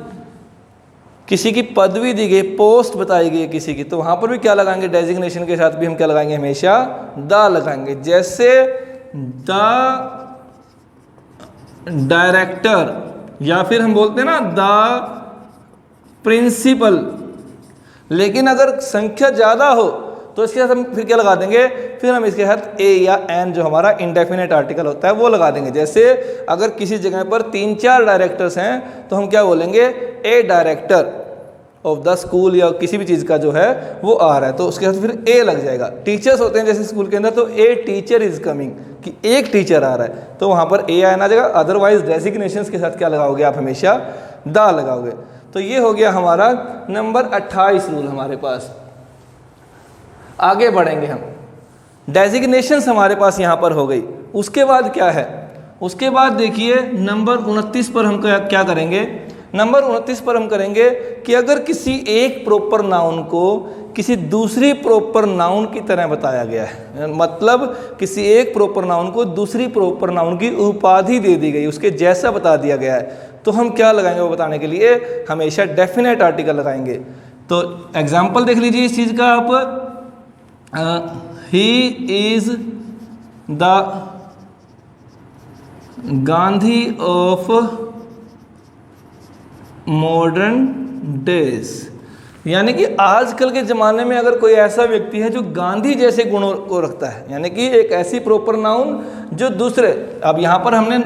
किसी की पदवी दी गई, पोस्ट बताई गई है किसी की, तो वहां पर भी क्या लगाएंगे, डेजिग्नेशन के साथ भी हम क्या लगाएंगे, हमेशा द लगाएंगे। जैसे द डायरेक्टर, या फिर हम बोलते हैं ना द प्रिंसिपल। लेकिन अगर संख्या ज़्यादा हो तो इसके साथ हम फिर क्या लगा देंगे, फिर हम इसके साथ ए या एन, जो हमारा इंडेफिनेट आर्टिकल होता है, वो लगा देंगे। जैसे अगर किसी जगह पर 3-4 डायरेक्टर्स हैं तो हम क्या बोलेंगे, ए डायरेक्टर ऑफ द स्कूल, या किसी भी चीज़ का जो है वो आ रहा है तो उसके साथ फिर ए लग जाएगा। टीचर्स होते हैं जैसे स्कूल के अंदर, तो ए टीचर इज कमिंग, कि एक टीचर आ रहा है तो वहाँ पर ए आना जाएगा। अदरवाइज डेजिग्नेशंस के साथ क्या लगाओगे आप, हमेशा द लगाओगे। तो ये हो गया हमारा नंबर 28 रूल हमारे पास। आगे बढ़ेंगे हम। डेजिग्नेशंस हमारे पास यहाँ पर हो गई। उसके बाद क्या है, उसके बाद देखिए नंबर 29 पर हम क्या करेंगे। नंबर 29 पर हम करेंगे कि अगर किसी एक प्रॉपर नाउन को किसी दूसरी प्रॉपर नाउन की तरह बताया गया है, मतलब किसी एक प्रॉपर नाउन को दूसरी प्रॉपर नाउन की उपाधि दे दी गई, उसके जैसा बता दिया गया है, तो हम क्या लगाएंगे वो बताने के लिए, हमेशा डेफिनेट आर्टिकल लगाएंगे। तो एग्जाम्पल देख लीजिए इस चीज़ का आप। ही is the Gandhi of modern days, यानी कि आजकल के ज़माने में अगर कोई ऐसा व्यक्ति है जो गांधी जैसे गुणों को रखता है, यानी कि एक ऐसी प्रॉपर नाउन जो दूसरे, अब यहाँ पर हमने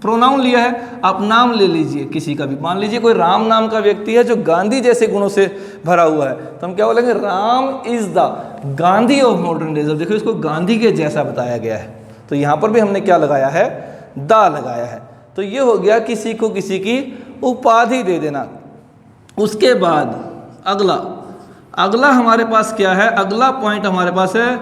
प्रोनाउन लिया है, आप नाम ले लीजिए किसी का भी, मान लीजिए कोई राम नाम का व्यक्ति है जो गांधी जैसे गुणों से भरा हुआ है, तो हम क्या बोलेंगे, Ram is the Gandhi of modern days. अब देखो इसको गांधी के जैसा बताया गया है, तो यहाँ पर भी हमने क्या लगाया है, द लगाया है। तो ये हो गया किसी को किसी की उपाधि दे देना। उसके बाद अगला हमारे पास क्या है, अगला पॉइंट हमारे पास है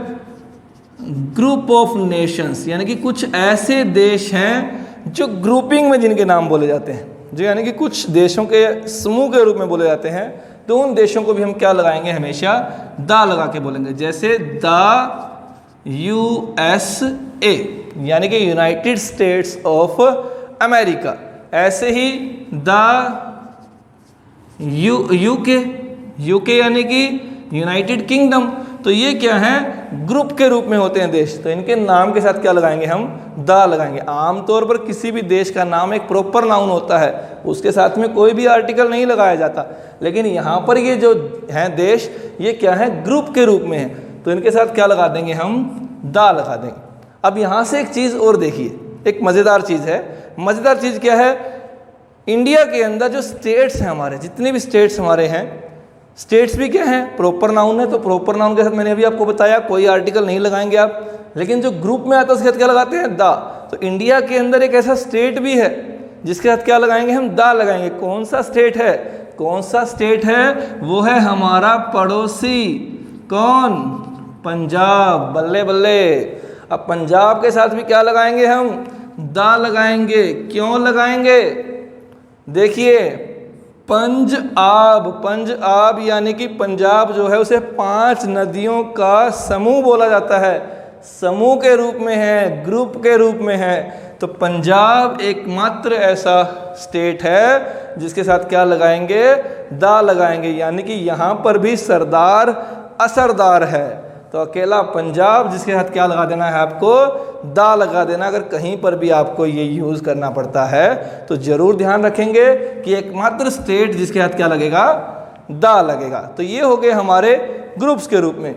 ग्रुप ऑफ नेशंस, यानी कि कुछ ऐसे देश हैं जो ग्रुपिंग में जिनके नाम बोले जाते हैं, जो यानी कि कुछ देशों के समूह के रूप में बोले जाते हैं, तो उन देशों को भी हम क्या लगाएंगे, हमेशा द लगा के बोलेंगे। जैसे द USA, यानी कि यूनाइटेड स्टेट्स ऑफ अमेरिका। ऐसे ही द यूके यानी कि यूनाइटेड किंगडम। तो ये क्या है, ग्रुप के रूप में होते हैं देश, तो इनके नाम के साथ क्या लगाएंगे, हम द लगाएंगे। आमतौर पर किसी भी देश का नाम एक प्रॉपर नाउन होता है, उसके साथ में कोई भी आर्टिकल नहीं लगाया जाता, लेकिन यहाँ पर ये जो हैं देश, ये क्या है, ग्रुप के रूप में है, तो इनके साथ क्या लगा देंगे, हम द लगा देंगे। अब यहाँ से एक चीज़ और देखिए, एक मज़ेदार चीज़ है। मज़ेदार चीज़ क्या है, इंडिया के अंदर जो स्टेट्स हैं हमारे, जितने भी स्टेट्स हमारे हैं, स्टेट्स भी क्या हैं, प्रॉपर नाउन है। तो प्रॉपर नाउन के साथ मैंने अभी आपको बताया कोई आर्टिकल नहीं लगाएंगे आप, लेकिन जो ग्रुप में आता है उसके साथ क्या लगाते हैं, दा। तो इंडिया के अंदर एक ऐसा स्टेट भी है जिसके साथ क्या लगाएंगे, हम दा लगाएंगे। कौन सा स्टेट है, कौन सा स्टेट है, वो है हमारा पड़ोसी, कौन, पंजाब। बल्ले बल्ले। अब पंजाब के साथ भी क्या लगाएंगे, हम दा लगाएंगे। क्यों लगाएंगे, देखिए, पंजाब, पंजाब यानी कि पंजाब जो है उसे 5 नदियों का समूह बोला जाता है, समूह के रूप में है, ग्रुप के रूप में है। तो पंजाब एकमात्र ऐसा स्टेट है जिसके साथ क्या लगाएंगे, दा लगाएंगे, यानी कि यहाँ पर भी सरदार असरदार है। तो अकेला पंजाब जिसके साथ क्या लगा देना है आपको, दा लगा देना। अगर कहीं पर भी आपको ये यूज़ करना पड़ता है तो ज़रूर ध्यान रखेंगे कि एकमात्र स्टेट जिसके साथ क्या लगेगा, दा लगेगा। तो ये हो गए हमारे ग्रुप्स के रूप में।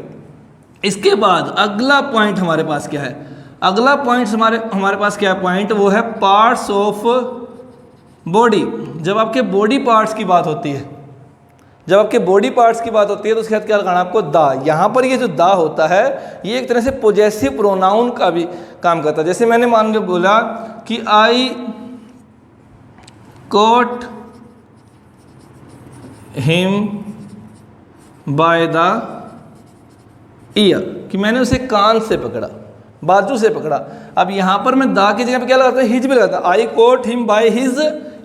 इसके बाद अगला पॉइंट हमारे पास क्या है, अगला पॉइंट हमारे पास क्या है पॉइंट, वो है पार्ट्स ऑफ बॉडी। जब आपके बॉडी पार्ट्स की बात होती है, जब आपके बॉडी पार्ट्स की बात होती है तो उसके साथ क्या लगाना आपको, दा। यहाँ पर ये जो दा होता है ये एक तरह से पोजेसिव प्रोनाउन का भी काम करता है। जैसे मैंने मान के बोला कि आई cot him by the year, कि मैंने उसे कान से पकड़ा, बाजू से पकड़ा। अब यहाँ पर मैं दा की जगह पे क्या लगाता हूँ, हिज भी लगाता हूँ। आई cot him by his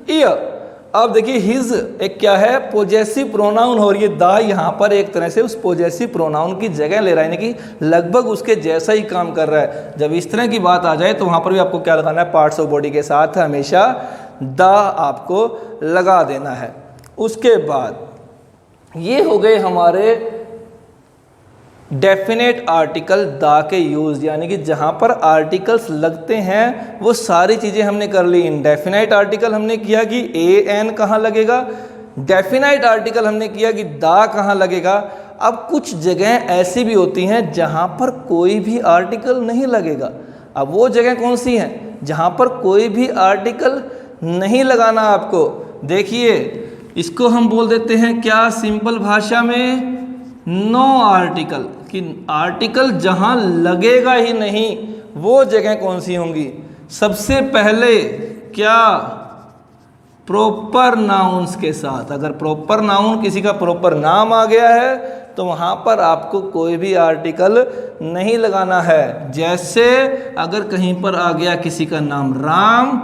year. अब देखिए हिज एक क्या है, पोजेसिव प्रोनाउन, और ये दा यहाँ पर एक तरह से उस पोजेसिव प्रोनाउन की जगह ले रहा है, यानी कि लगभग उसके जैसा ही काम कर रहा है। जब इस तरह की बात आ जाए तो वहाँ पर भी आपको क्या लगाना है, पार्ट्स ऑफ बॉडी के साथ हमेशा दा आपको लगा देना है। उसके बाद ये हो गए हमारे डेफिनेट आर्टिकल दा के यूज़, यानी कि जहाँ पर आर्टिकल्स लगते हैं वो सारी चीज़ें हमने कर ली। इनडेफिनाइट आर्टिकल हमने किया कि ए एन कहाँ लगेगा, डेफिनाइट आर्टिकल हमने किया कि दा कहाँ लगेगा। अब कुछ जगह ऐसी भी होती हैं जहाँ पर कोई भी आर्टिकल नहीं लगेगा। अब वो जगह कौन सी हैं, जहाँ पर कोई भी आर्टिकल नहीं लगाना आपको। देखिए इसको हम बोल देते हैं क्या, सिंपल भाषा में नो आर्टिकल, कि आर्टिकल जहाँ लगेगा ही नहीं वो जगह कौन सी होंगी। सबसे पहले क्या, प्रॉपर नाउन्स के साथ। अगर प्रॉपर नाउन किसी का प्रॉपर नाम आ गया है तो वहाँ पर आपको कोई भी आर्टिकल नहीं लगाना है। जैसे अगर कहीं पर आ गया किसी का नाम राम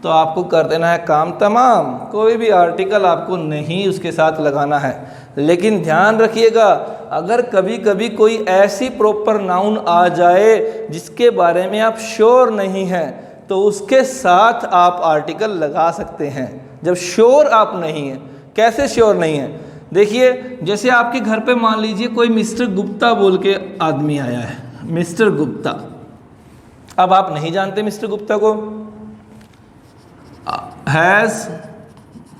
तो आपको कर देना है काम तमाम, कोई भी आर्टिकल आपको नहीं उसके साथ लगाना है। लेकिन ध्यान रखिएगा, अगर कभी कभी कोई ऐसी प्रॉपर नाउन आ जाए जिसके बारे में आप श्योर नहीं हैं तो उसके साथ आप आर्टिकल लगा सकते हैं। जब श्योर आप नहीं हैं, कैसे श्योर नहीं हैं, देखिए जैसे आपके घर पे मान लीजिए कोई मिस्टर गुप्ता बोल के आदमी आया है, मिस्टर गुप्ता। अब आप नहीं जानते मिस्टर गुप्ता को, has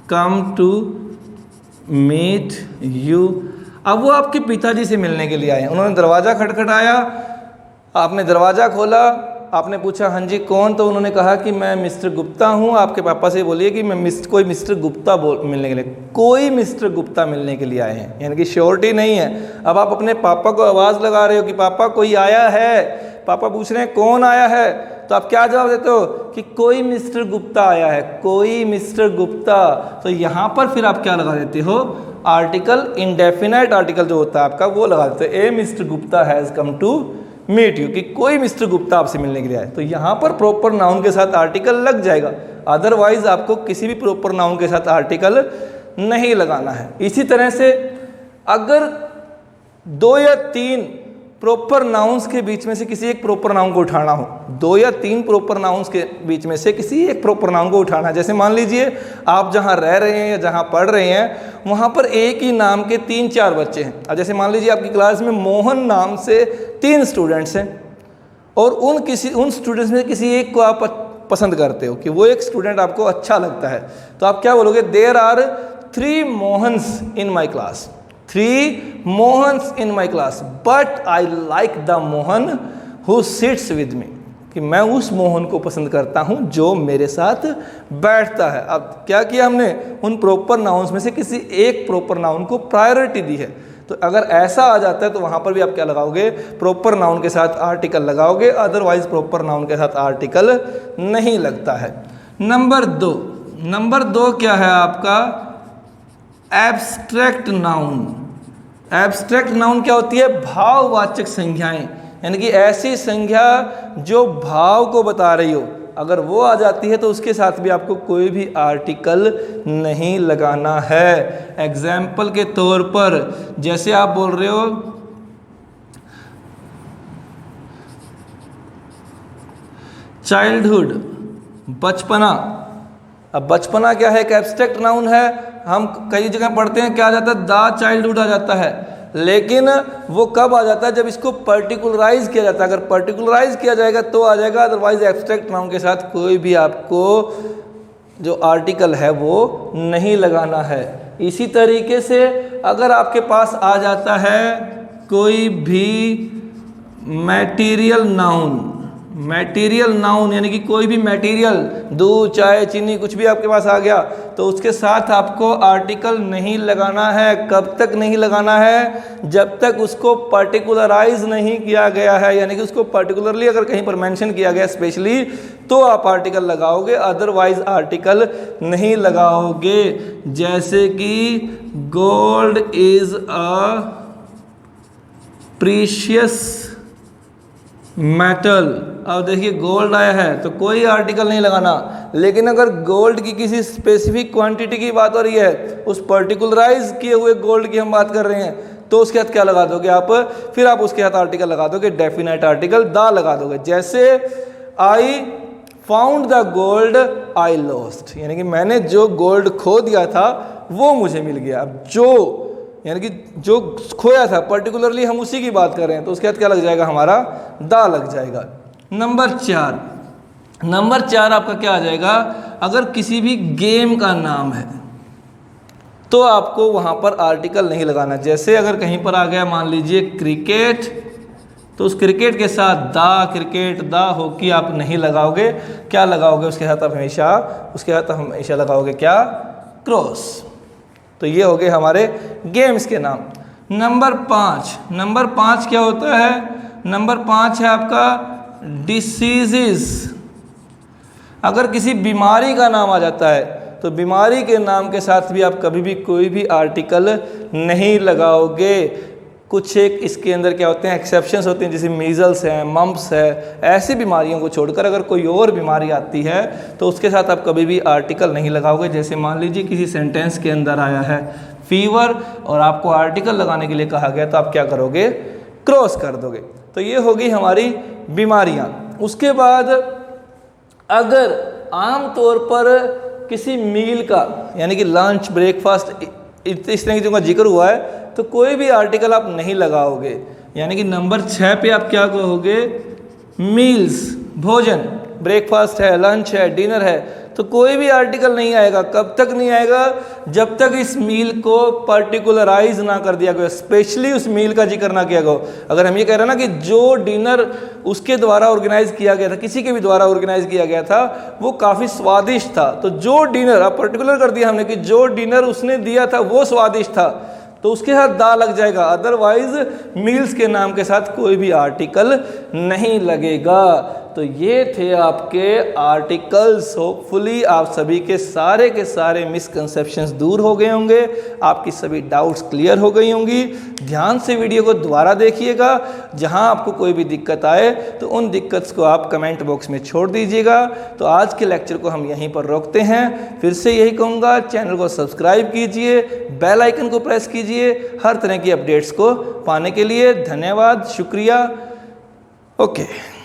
come to meet you. अब वो आपके पिताजी से मिलने के लिए आए, उन्होंने दरवाज़ा खटखटाया, आपने दरवाज़ा खोला, आपने पूछा हाँ जी कौन, तो उन्होंने कहा कि मैं मिस्टर गुप्ता हूँ। आपके पापा से बोलिए कि मैं कोई मिस्टर गुप्ता मिलने के लिए, कोई मिस्टर गुप्ता मिलने के लिए आए हैं, यानी कि श्योरिटी नहीं है। अब आप अपने पापा को आवाज़ लगा रहे हो कि पापा कोई आया है, पापा पूछ रहे हैं कौन आया है, तो आप क्या जवाब देते हो कि कोई मिस्टर गुप्ता आया है, कोई मिस्टर गुप्ता। तो यहाँ पर फिर आप क्या लगा देते हो, आर्टिकल, इंडेफिनाइट आर्टिकल जो होता है आपका वो लगा देते हो, a Mr Gupta has come to meet you, कि कोई मिस्टर गुप्ता आपसे मिलने के लिए आए। तो यहाँ पर प्रॉपर नाउन के साथ आर्टिकल लग जाएगा, अदरवाइज आपको किसी भी प्रॉपर नाउन के साथ आर्टिकल नहीं लगाना है। इसी तरह से अगर 2 या 3 प्रॉपर नाउन्स के बीच में से किसी एक प्रॉपर नाउन को उठाना हो, 2 या 3 प्रॉपर नाउन्स के बीच में से किसी एक प्रॉपर नाउन को उठाना है, जैसे मान लीजिए आप जहाँ रह रहे हैं या जहाँ पढ़ रहे हैं वहाँ पर एक ही नाम के 3-4 बच्चे हैं। अब जैसे मान लीजिए आपकी क्लास में मोहन नाम से 3 स्टूडेंट्स हैं और उन स्टूडेंट्स में किसी एक को आप पसंद करते हो कि वो एक स्टूडेंट आपको अच्छा लगता है, तो आप क्या बोलोगे, there are 3 Mohans in my class, 3 Mohans in my class, but I like the Mohan who sits with me. कि मैं उस मोहन को पसंद करता हूं जो मेरे साथ बैठता है। अब क्या किया हमने, उन प्रॉपर नाउन्स में से किसी एक प्रॉपर नाउन को प्रायोरिटी दी है। तो अगर ऐसा आ जाता है तो वहां पर भी आप क्या लगाओगे, प्रॉपर नाउन के साथ आर्टिकल लगाओगे, अदरवाइज प्रॉपर नाउन के साथ आर्टिकल नहीं लगता है। नंबर दो क्या है आपका, एब्स्ट्रैक्ट नाउन। एब्स्ट्रैक्ट नाउन क्या होती है, भाववाचक संज्ञाएं, यानी कि ऐसी संज्ञा जो भाव को बता रही हो, अगर वो आ जाती है तो उसके साथ भी आपको कोई भी आर्टिकल नहीं लगाना है। एग्जाम्पल के तौर पर जैसे आप बोल रहे हो चाइल्डहुड, बचपना। अब बचपना क्या है, एक एब्स्ट्रैक्ट नाउन है। हम कई जगह पढ़ते हैं क्या आ जाता है, द चाइल्डहुड आ जाता है, लेकिन वो कब आ जाता है, जब इसको पर्टिकुलराइज किया जाता है। अगर पर्टिकुलराइज किया जाएगा तो आ जाएगा, अदरवाइज एब्स्ट्रैक्ट नाउन के साथ कोई भी आपको जो आर्टिकल है वो नहीं लगाना है। इसी तरीके से अगर आपके पास आ जाता है कोई भी मैटीरियल नाउन यानी कि कोई भी मटेरियल, दूध, चाय, चीनी, कुछ भी आपके पास आ गया तो उसके साथ आपको आर्टिकल नहीं लगाना है। कब तक नहीं लगाना है, जब तक उसको पर्टिकुलराइज नहीं किया गया है, यानी कि उसको पर्टिकुलरली अगर कहीं पर मेंशन किया गया स्पेशली तो आप आर्टिकल लगाओगे, अदरवाइज आर्टिकल नहीं लगाओगे। जैसे कि gold is a precious metal. अब देखिए गोल्ड आया है तो कोई आर्टिकल नहीं लगाना, लेकिन अगर गोल्ड की किसी स्पेसिफिक क्वांटिटी की बात हो रही है, उस पर्टिकुलराइज किए हुए गोल्ड की हम बात कर रहे हैं, तो उसके साथ क्या लगा दोगे आप, फिर आप उसके साथ आर्टिकल लगा दोगे, डेफिनेट आर्टिकल द लगा दोगे। जैसे I found the gold I lost, यानी कि मैंने जो गोल्ड खो दिया था वो मुझे मिल गया। अब जो यानी कि जो खोया था पर्टिकुलरली हम उसी की बात कर रहे हैं, तो उसके बाद क्या लग जाएगा, हमारा दा लग जाएगा। नंबर चार आपका क्या आ जाएगा, अगर किसी भी गेम का नाम है तो आपको वहां पर आर्टिकल नहीं लगाना। जैसे अगर कहीं पर आ गया मान लीजिए क्रिकेट, तो उस क्रिकेट के साथ द क्रिकेट, द हॉकी आप नहीं लगाओगे। क्या लगाओगे उसके साथ, आप हमेशा लगाओगे क्या, क्रॉस। तो ये हो गए हमारे गेम्स के नाम। नंबर पाँच क्या होता है, नंबर 5 है आपका डिसीजेस। अगर किसी बीमारी का नाम आ जाता है तो बीमारी के नाम के साथ भी आप कभी भी कोई भी आर्टिकल नहीं लगाओगे। कुछ एक इसके अंदर क्या होते हैं, एक्सेप्शंस होते हैं, जैसे मीजल्स है, मम्प्स है, ऐसी बीमारियों को छोड़कर अगर कोई और बीमारी आती है तो उसके साथ आप कभी भी आर्टिकल नहीं लगाओगे। जैसे मान लीजिए किसी सेंटेंस के अंदर आया है फीवर और आपको आर्टिकल लगाने के लिए कहा गया, तो आप क्या करोगे, क्रॉस कर दोगे। तो ये होगी हमारी बीमारियां। उसके बाद अगर आम तौर पर किसी मील का यानी कि लंच, ब्रेकफास्ट, इस तरह की चीज़ों का जिक्र हुआ है तो कोई भी आर्टिकल आप नहीं लगाओगे। यानी कि नंबर 6 पे आप क्या कहोगे, मील्स, भोजन, ब्रेकफास्ट है, लंच है, डिनर है, तो कोई भी आर्टिकल नहीं आएगा। कब तक नहीं आएगा, जब तक इस मील को पर्टिकुलराइज ना कर दिया गया, स्पेशली उस मील का जिक्र ना किया गया। अगर हम ये कह रहे हैं ना कि जो डिनर उसके द्वारा ऑर्गेनाइज किया गया था, किसी के भी द्वारा ऑर्गेनाइज किया गया था, वो काफ़ी स्वादिष्ट था, तो जो डिनर, अब पर्टिकुलर कर दिया हमने कि जो डिनर उसने दिया था वो स्वादिष्ट था, तो उसके साथ दा लग जाएगा। अदरवाइज मील्स के नाम के साथ कोई भी आर्टिकल नहीं लगेगा। तो ये थे आपके आर्टिकल्स। होपफुली आप सभी के सारे मिसकंसेप्शंस दूर हो गए होंगे, आपकी सभी डाउट्स क्लियर हो गई होंगी। ध्यान से वीडियो को दोबारा देखिएगा। जहां आपको कोई भी दिक्कत आए तो उन दिक्कत को आप कमेंट बॉक्स में छोड़ दीजिएगा। तो आज के लेक्चर को हम यहीं पर रोकते हैं। फिर से यही कहूँगा, चैनल को सब्सक्राइब कीजिए, बेल आइकन को प्रेस कीजिए हर तरह की अपडेट्स को पाने के लिए। धन्यवाद, शुक्रिया, ओके।